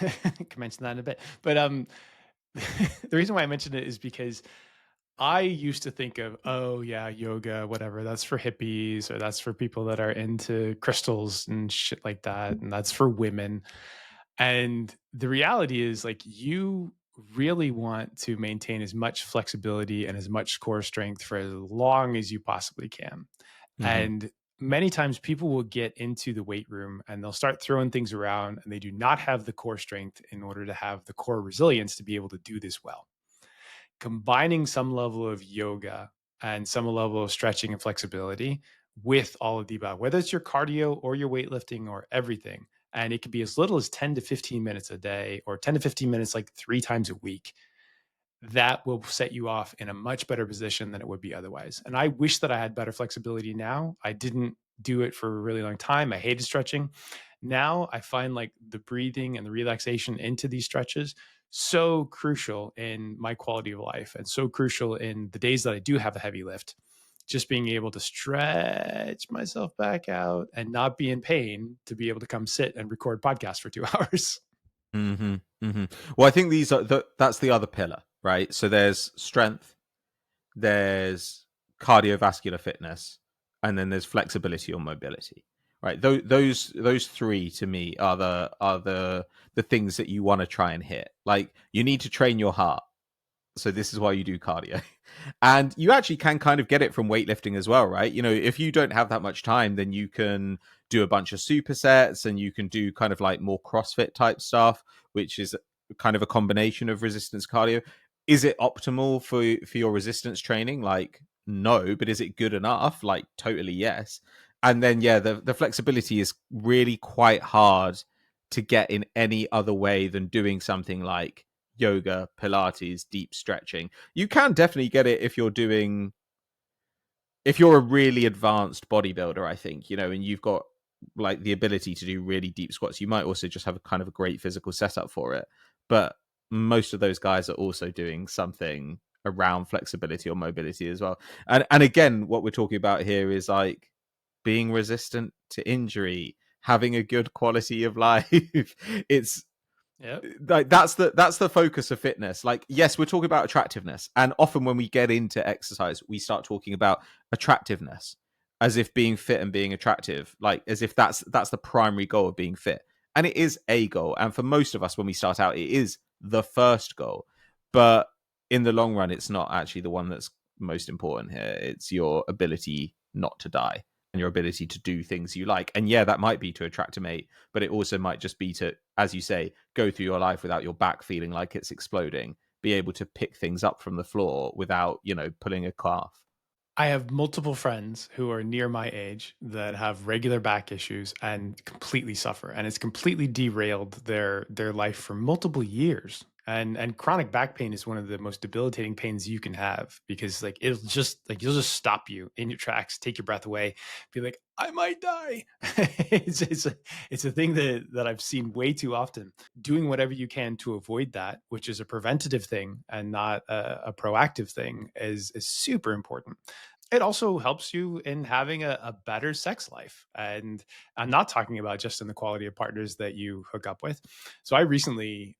can mention that in a bit. But the reason why I mentioned it is because I used to think of, oh yeah, yoga, whatever, that's for hippies or that's for people that are into crystals and shit like that, and that's for women. And the reality is, like, you really want to maintain as much flexibility and as much core strength for as long as you possibly can. Hmm. And many times people will get into the weight room and they'll start throwing things around and they do not have the core strength in order to have the core resilience to be able to do this well. Combining some level of yoga and some level of stretching and flexibility with all of the above, whether it's your cardio or your weightlifting or everything. And it could be as little as 10 to 15 minutes a day or 10 to 15 minutes like 3 times a week. That will set you off in a much better position than it would be otherwise. And I wish that I had better flexibility now. I didn't do it for a really long time. I hated stretching. Now I find like the breathing and the relaxation into these stretches so crucial in my quality of life and so crucial in the days that I do have a heavy lift. Just being able to stretch myself back out and not be in pain to be able to come sit and record podcasts for 2 hours. Hmm. Hmm. Well, I think that's the other pillar, right? So there's strength, there's cardiovascular fitness, and then there's flexibility or mobility. Right. Those three to me are the things that you want to try and hit. Like you need to train your heart. So this is why you do cardio. And you actually can kind of get it from weightlifting as well, right? If you don't have that much time, then you can do a bunch of supersets and you can do kind of like more CrossFit type stuff, which is kind of a combination of resistance cardio. Is it optimal for your resistance training? Like, no, but is it good enough? Like, totally yes. And then yeah, the flexibility is really quite hard to get in any other way than doing something like yoga, Pilates, deep stretching. You can definitely get it if you're a really advanced bodybuilder, I think, and you've got like the ability to do really deep squats. You might also just have a kind of a great physical setup for it. But most of those guys are also doing something around flexibility or mobility as well. And again, what we're talking about here is like being resistant to injury, having a good quality of life. it's Yep. like that's the focus of fitness. Like, yes, we're talking about attractiveness, and often when we get into exercise we start talking about attractiveness as if being fit and being attractive, like as if that's the primary goal of being fit. And it is a goal, and for most of us when we start out it is the first goal, but in the long run it's not actually the one that's most important here. It's your ability not to die and your ability to do things you like. And yeah, that might be to attract a mate, but it also might just be to, as you say, go through your life without your back feeling like it's exploding, be able to pick things up from the floor without, pulling a calf. I have multiple friends who are near my age that have regular back issues and completely suffer, and it's completely derailed their life for multiple years. And chronic back pain is one of the most debilitating pains you can have because like it'll just like you'll just stop you in your tracks, take your breath away, be like, I might die. It's a thing that I've seen way too often. Doing whatever you can to avoid that, which is a preventative thing and not a proactive thing, is super important. It also helps you in having a better sex life. And I'm not talking about just in the quality of partners that you hook up with. So I recently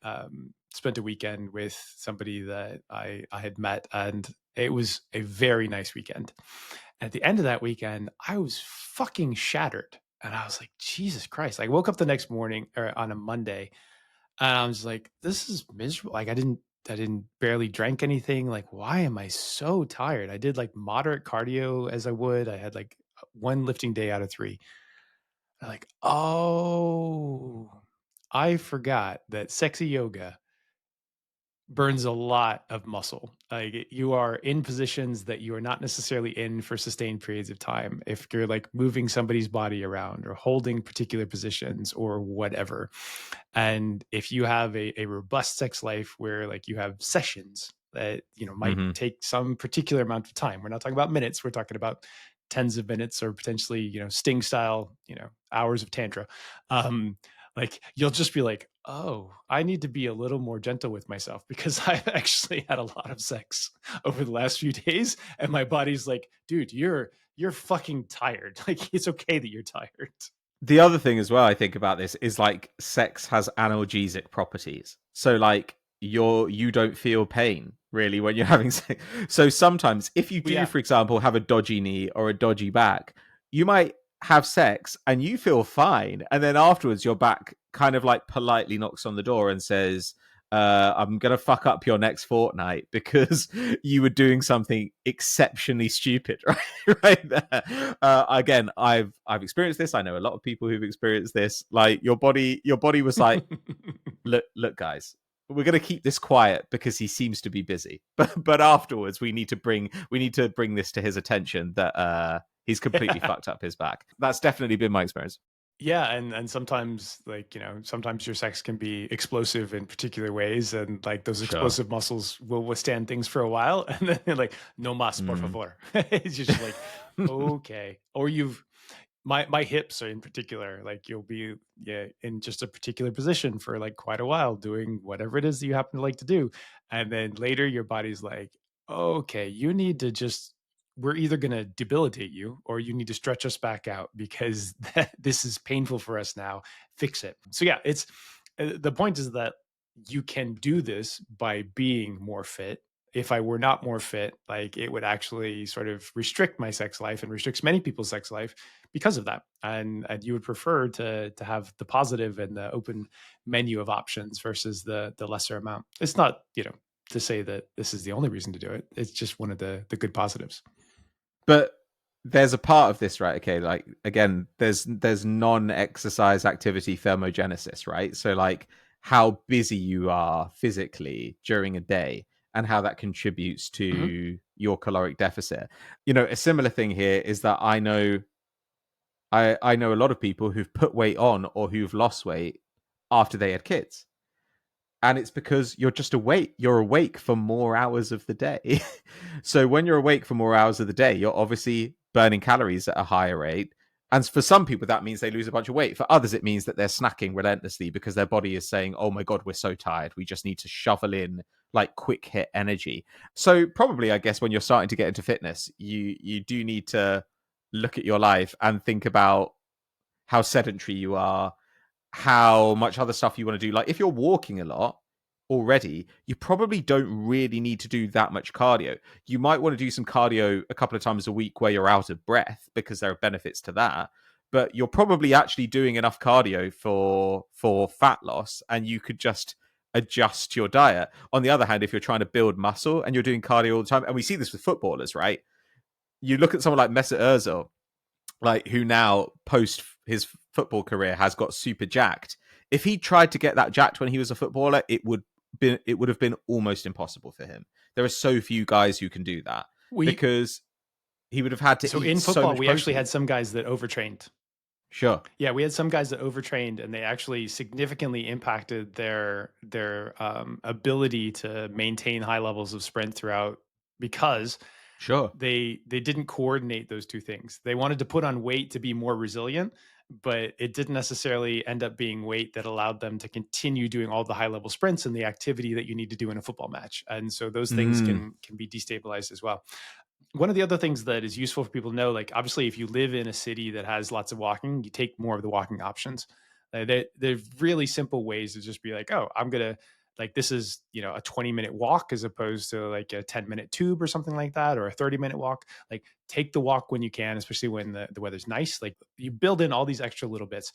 spent a weekend with somebody that I had met, and it was a very nice weekend. At the end of that weekend, I was fucking shattered. And I was like, Jesus Christ. Like, I woke up the next morning or on a Monday and I was like, this is miserable. Like, I didn't I didn't barely drank anything. Like, why am I so tired? I did like moderate cardio as I would. I had like one lifting day out of 3. I'm like, oh, I forgot that sexy yoga burns a lot of muscle. Like you are in positions that you are not necessarily in for sustained periods of time. If you're like moving somebody's body around or holding particular positions or whatever. And if you have a robust sex life where like you have sessions that, might Hmm. take some particular amount of time. We're not talking about minutes, we're talking about tens of minutes or potentially, sting style, hours of tantra. Um, like you'll just be like, oh, I need to be a little more gentle with myself because I've actually had a lot of sex over the last few days. And my body's like, dude, you're fucking tired. Like it's okay that you're tired. The other thing as well I think about this is like sex has analgesic properties. So like you don't feel pain really when you're having sex. So sometimes if you Well, do, yeah. for example, have a dodgy knee or a dodgy back, you might have sex and you feel fine, and then afterwards your back kind of like politely knocks on the door and says, I'm gonna fuck up your next fortnight because you were doing something exceptionally stupid, right? Right there. Again, I've experienced this. I know a lot of people who've experienced this. Like your body was like, look, guys, we're gonna keep this quiet because he seems to be busy. But afterwards, we need to bring this to his attention that he's completely Yeah. fucked up his back. That's definitely been my experience. Yeah, and sometimes like, sometimes your sex can be explosive in particular ways and like those Sure. explosive muscles will withstand things for a while and then they're like no más por Mm. favor. It's just like okay. Or you've my hips are in particular like you'll be yeah in just a particular position for like quite a while doing whatever it is that you happen to like to do and then later your body's like okay you need to just we're either going to debilitate you or you need to stretch us back out because this is painful for us now, fix it. So yeah, it's the point is that you can do this by being more fit. If I were not more fit, like it would actually sort of restrict my sex life and restricts many people's sex life because of that. And you would prefer to have the positive and the open menu of options versus the lesser amount. It's not, to say that this is the only reason to do it. It's just one of the good positives. But there's a part of this, right? Okay, like again, there's non-exercise activity thermogenesis, right? So like how busy you are physically during a day and how that contributes Mhm. to your caloric deficit. A similar thing here is that I know a lot of people who've put weight on or who've lost weight after they had kids, and it's because you're just awake. You're awake for more hours of the day. So when you're awake for more hours of the day, you're obviously burning calories at a higher rate. And for some people, that means they lose a bunch of weight. For others, it means that they're snacking relentlessly because their body is saying, oh my God, we're so tired. We just need to shovel in like quick hit energy. So probably, I guess, when you're starting to get into fitness, you do need to look at your life and think about how sedentary you are, how much other stuff you want to do. Like if you're walking a lot already, you probably don't really need to do that much cardio. You might want to do some cardio a couple of times a week where you're out of breath because there are benefits to that. But you're probably actually doing enough cardio for fat loss, and you could just adjust your diet. On the other hand, if you're trying to build muscle and you're doing cardio all the time, and we see this with footballers, right? You look at someone like Mesut Ozil, like who now post his football career has got super jacked. If he tried to get that jacked when he was a footballer, it would have been almost impossible for him. There are so few guys who can do that We because he would have had to So eat in so football, much we actually protein. had some guys that overtrained. Sure, Yeah, we had some guys that overtrained, and they actually significantly impacted their ability to maintain high levels of sprint throughout because sure. they didn't coordinate those two things. They wanted to put on weight to be more resilient, but it didn't necessarily end up being weight that allowed them to continue doing all the high level sprints and the activity that you need to do in a football match. And so those things Mm, can be destabilized as well. One of the other things that is useful for people to know, like obviously, if you live in a city that has lots of walking, you take more of the walking options. They're really simple ways to just be like, oh, I'm gonna like this is a 20-minute walk as opposed to like a 10-minute tube or something like that, or a 30-minute walk. Like take the walk when you can, especially when the weather's nice. Like you build in all these extra little bits.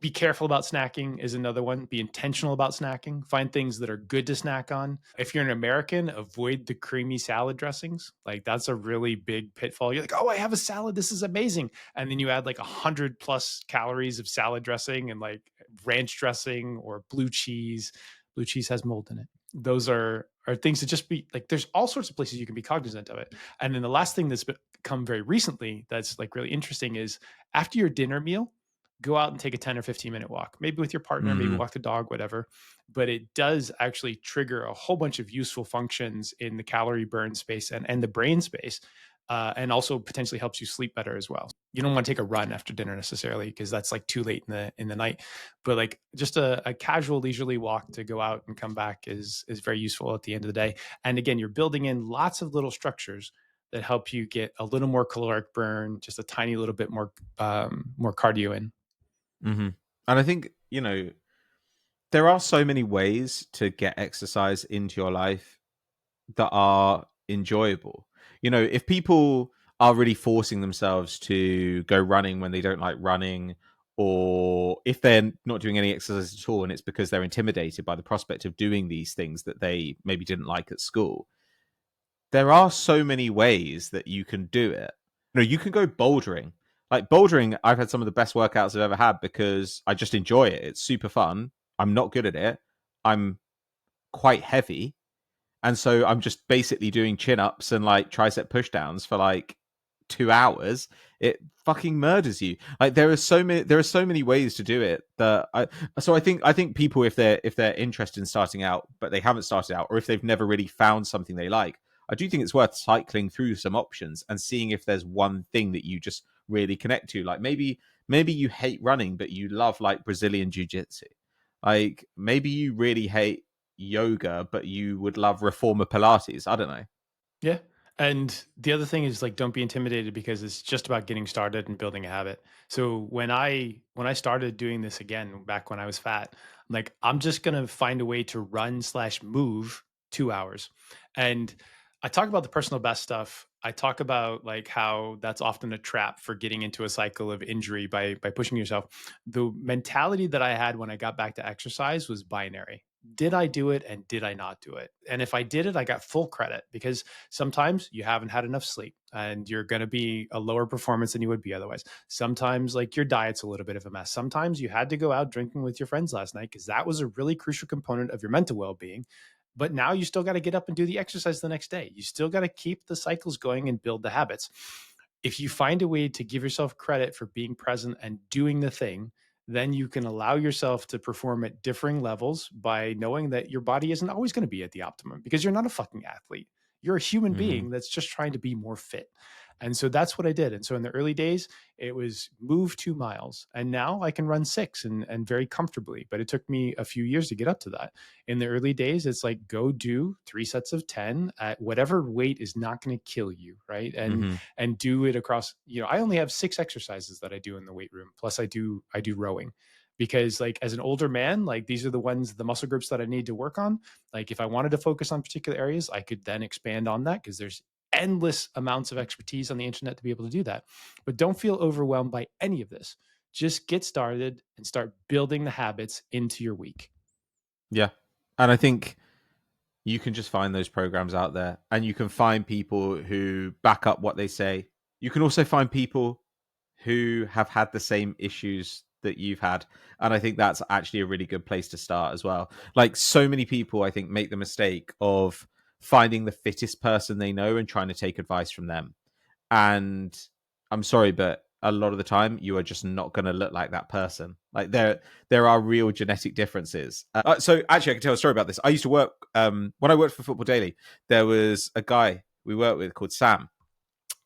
Be careful about snacking is another one. Be intentional about snacking. Find things that are good to snack on. If you're an American, avoid the creamy salad dressings. Like that's a really big pitfall. You're like, oh, I have a salad. This is amazing. And then you add like 100+ calories of salad dressing and like ranch dressing or blue cheese. Blue cheese has mold in it. Those are things to just be like, there's all sorts of places you can be cognizant of it. And then the last thing that's come very recently that's like really interesting is after your dinner meal, go out and take a 10 or 15-minute walk, maybe with your partner, maybe Mm-hmm. walk the dog, whatever. But it does actually trigger a whole bunch of useful functions in the calorie burn space and the brain space. And also potentially helps you sleep better as well. You don't want to take a run after dinner necessarily because that's like too late in the night. But like just a casual leisurely walk to go out and come back is very useful at the end of the day. And again, you're building in lots of little structures that help you get a little more caloric burn, just a tiny little bit more cardio in. Mm-hmm. And I think, there are so many ways to get exercise into your life that are enjoyable. If people are really forcing themselves to go running when they don't like running, or if they're not doing any exercise at all and it's because they're intimidated by the prospect of doing these things that they maybe didn't like at school, there are so many ways that you can do it. You can go bouldering. Like bouldering, I've had some of the best workouts I've ever had because I just enjoy it. It's super fun. I'm not good at it. I'm quite heavy, and so I'm just basically doing chin ups and like tricep push downs for like 2 hours. It fucking murders you. Like there are so many ways to do it that I think people, if they're interested in starting out but they haven't started out, or if they've never really found something they like, I do think it's worth cycling through some options and seeing if there's one thing that you just really connect to. Like maybe you hate running but you love like Brazilian jiu-jitsu. Like maybe you really hate yoga but you would love reformer Pilates. I don't know. Yeah. And the other thing is like don't be intimidated because it's just about getting started and building a habit. So when I started doing this again back when I was fat, I'm like I'm just going to find a way to run/move 2 hours. And I talk about the personal best stuff. I talk about like how that's often a trap for getting into a cycle of injury by pushing yourself. The mentality that I had when I got back to exercise was binary. Did I do it and did I not do it? And if I did it, I got full credit because sometimes you haven't had enough sleep and you're going to be a lower performance than you would be otherwise. Sometimes, like your diet's a little bit of a mess. Sometimes you had to go out drinking with your friends last night because that was a really crucial component of your mental well being. But now you still got to get up and do the exercise the next day. You still got to keep the cycles going and build the habits. If you find a way to give yourself credit for being present and doing the thing, then you can allow yourself to perform at differing levels by knowing that your body isn't always going to be at the optimum because you're not a fucking athlete. You're a human Mm-hmm. being that's just trying to be more fit. And so that's what I did. And so in the early days, it was move 2 miles. And now I can run six and very comfortably. But it took me a few years to get up to that. In the early days, it's like go do 3 sets of 10 at whatever weight is not going to kill you. Right. Mm-hmm. And do it across, I only have 6 exercises that I do in the weight room. Plus I do rowing because like as an older man, like these are the muscle groups that I need to work on. Like if I wanted to focus on particular areas, I could then expand on that because there's endless amounts of expertise on the internet to be able to do that. But don't feel overwhelmed by any of this. Just get started and start building the habits into your week. Yeah. And I think you can just find those programs out there and you can find people who back up what they say. You can also find people who have had the same issues that you've had. And I think that's actually a really good place to start as well. Like so many people, I think, make the mistake of finding the fittest person they know and trying to take advice from them. And I'm sorry, but a lot of the time you are just not going to look like that person. Like there are real genetic differences. So actually, I can tell a story about this. I used to work when I worked for Football Daily. There was a guy we worked with called Sam,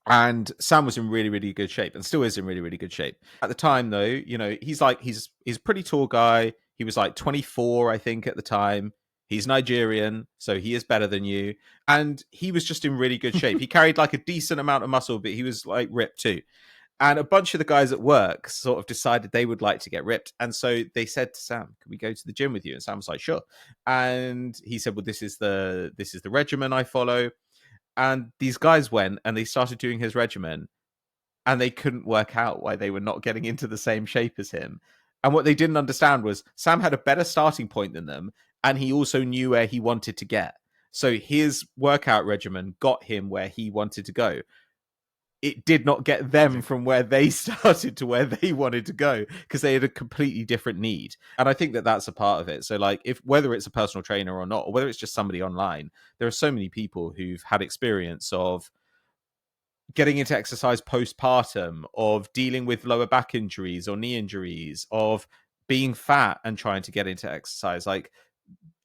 and Sam was in really, really good shape and still is in really, really good shape. At the time, though, he's a pretty tall guy. He was like 24, I think, at the time. He's Nigerian, so he is better than you. And he was just in really good shape. He carried like a decent amount of muscle, but he was like ripped too. And a bunch of the guys at work sort of decided they would like to get ripped. And so they said to Sam, "Can we go to the gym with you?" And Sam was like, "Sure." And he said, "Well, this is the regimen I follow." And these guys went and they started doing his regimen and they couldn't work out why they were not getting into the same shape as him. And what they didn't understand was Sam had a better starting point than them, and he also knew where he wanted to get. So his workout regimen got him where he wanted to go. It did not get them Perfect. from where they started to where they wanted to go because they had a completely different need. And I think that that's a part of it. So, like, if whether it's a personal trainer or not, or whether it's just somebody online, there are so many people who've had experience of getting into exercise postpartum, of dealing with lower back injuries or knee injuries, of being fat and trying to get into exercise. Like,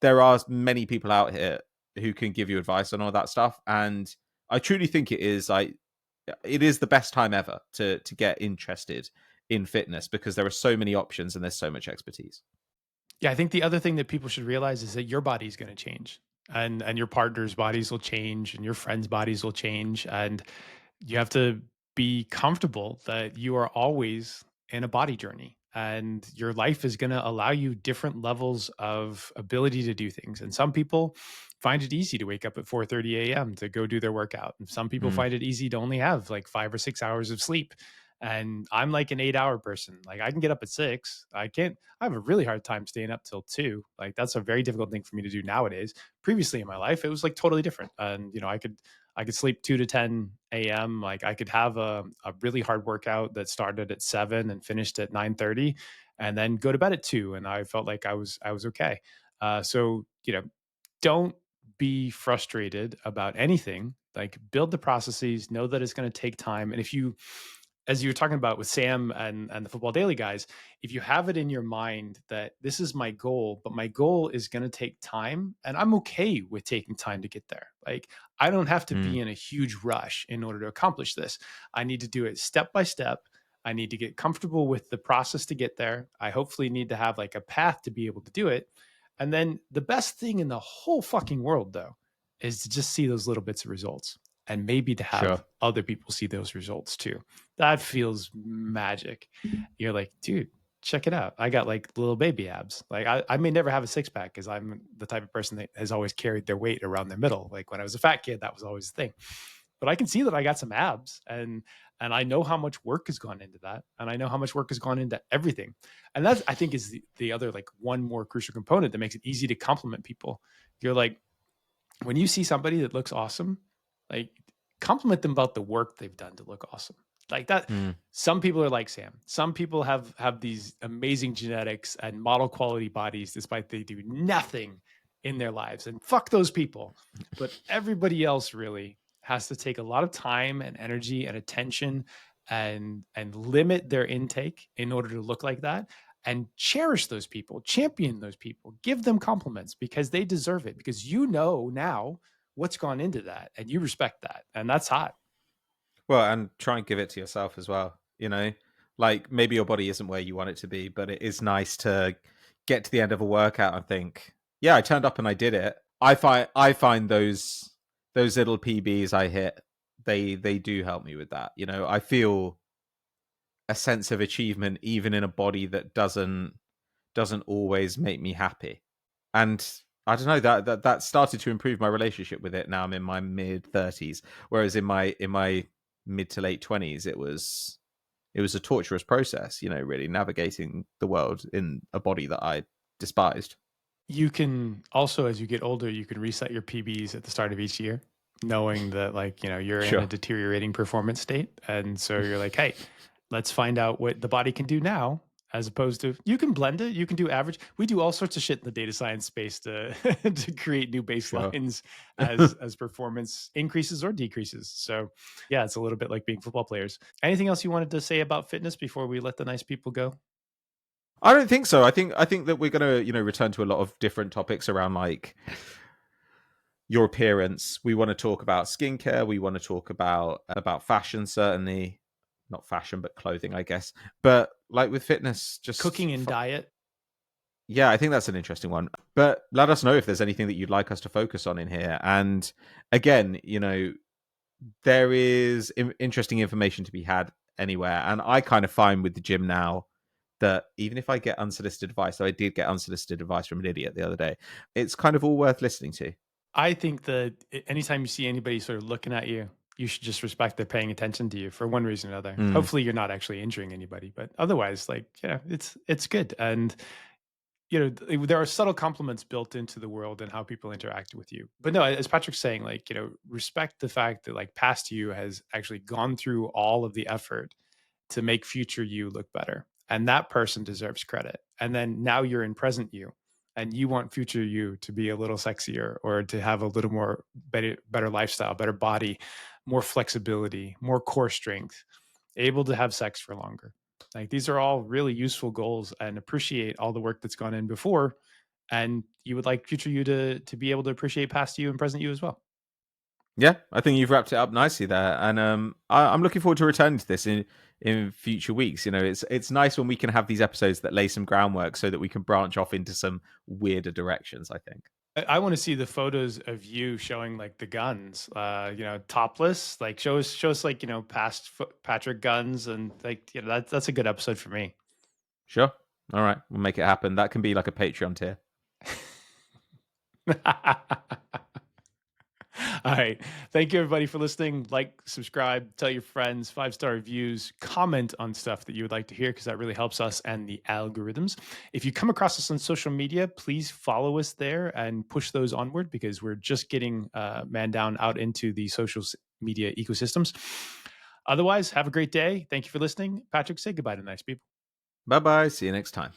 there are many people out here who can give you advice on all that stuff. And I truly think it is the best time ever to get interested in fitness because there are so many options and there's so much expertise. Yeah, I think the other thing that people should realize is that your body's going to change, and your partner's bodies will change, and your friends' bodies will change, and you have to be comfortable that you are always in a body journey, and your life is going to allow you different levels of ability to do things. And some people find it easy to wake up at 4:30 a.m. to go do their workout, and some people Mm, find it easy to only have like 5 or 6 hours of sleep. And I'm like an 8-hour person. Like, I can get up at 6. I have a really hard time staying up till 2. Like, that's a very difficult thing for me to do nowadays. Previously in my life, it was like totally different. And I could sleep 2 to 10 a.m. Like, I could have a really hard workout that started at 7 and finished at 9:30, and then go to bed at 2, and I felt like I was okay. So, don't be frustrated about anything. Like, build the processes, know that it's going to take time. And if you, as you were talking about with Sam and the Football Daily guys, if you have it in your mind that this is my goal, but my goal is going to take time, and I'm okay with taking time to get there. Like, I don't have to mm. be in a huge rush in order to accomplish this. I need to do it step by step. I need to get comfortable with the process to get there. I hopefully need to have like a path to be able to do it. And then the best thing in the whole fucking world, though, is to just see those little bits of results, and maybe to Sure. have other people see those results too. That feels magic. You're like, dude, check it out. I got like little baby abs. Like, I may never have a six pack because I'm the type of person that has always carried their weight around their middle. Like, when I was a fat kid, that was always the thing. But I can see that I got some abs, and I know how much work has gone into that, and I know how much work has gone into everything. And that, I think, is the other like one more crucial component that makes it easy to compliment people. You're like, when you see somebody that looks awesome, like, compliment them about the work they've done to look awesome. Like that. Mm. Some people are like Sam. Some people have these amazing genetics and model quality bodies despite they do nothing in their lives. And fuck those people. But everybody else really has to take a lot of time and energy and attention, and limit their intake in order to look like that. And cherish those people, champion those people, give them compliments because they deserve it, because you know now what's gone into that, and you respect that. And that's hot. Well, and try and give it to yourself as well. Like maybe your body isn't where you want it to be, but it is nice to get to the end of a workout and think, "Yeah, I turned up and I did it." I find those little PBs I hit, they do help me with that. I feel a sense of achievement even in a body that doesn't always make me happy. And I don't know, that started to improve my relationship with it. Now I'm in my mid 30s, whereas in my mid to late 20s, it was a torturous process. Really navigating the world in a body that I despised. You can also, as you get older, you can reset your PBs at the start of each year, knowing that, like, you're in a Sure. deteriorating performance state. And so you're like, hey, let's find out what the body can do now, as opposed to, you can blend it, you can do average. We do all sorts of shit in the data science space to to create new Sure. baselines as performance increases or decreases. So yeah, it's a little bit like being football players. Anything else you wanted to say about fitness before we let the nice people go? I don't think so. I think that we're gonna, return to a lot of different topics around like your appearance. We want to talk about skincare. We want to talk about fashion, certainly not fashion, but clothing, I guess. But like with fitness, just Cooking and diet. yeah, I think that's an interesting one. But let us know if there's anything that you'd like us to focus on in here. And again, there is interesting information to be had anywhere. And I kind of find with the gym now that even if I get unsolicited advice, so I did get unsolicited advice from an idiot the other day, it's kind of all worth listening to. I think that anytime you see anybody sort of looking at you, you should just respect they're paying attention to you for one reason or another. Mm. Hopefully, you're not actually injuring anybody, but otherwise, like, yeah, it's good. And you know, there are subtle compliments built into the world and how people interact with you. But no, as Patrick's saying, like, you know, respect the fact that like past you has actually gone through all of the effort to make future you look better. And that person deserves credit. And then now you're in present you and you want future you to be a little sexier or to have a little more better lifestyle, better body, more flexibility, more core strength, able to have sex for longer. Like these are all really useful goals and appreciate all the work that's gone in before. And you would like future you to be able to appreciate past you and present you as well. Yeah, I think you've wrapped it up nicely there, and I'm looking forward to returning to this in future weeks. You know, it's nice when we can have these episodes that lay some groundwork so that we can branch off into some weirder directions. I think. I want to see the photos of you showing like the guns, you know, topless. Like show us like you know past Patrick guns and like you know that's a good episode for me. Sure. All right, we'll make it happen. That can be like a Patreon tier. All right. Thank you, everybody, for listening. Like, subscribe, tell your friends, 5-star reviews, comment on stuff that you would like to hear because that really helps us and the algorithms. If you come across us on social media, please follow us there and push those onward because we're just getting man down out into the social media ecosystems. Otherwise, have a great day. Thank you for listening. Patrick, say goodbye to nice people. Bye bye. See you next time.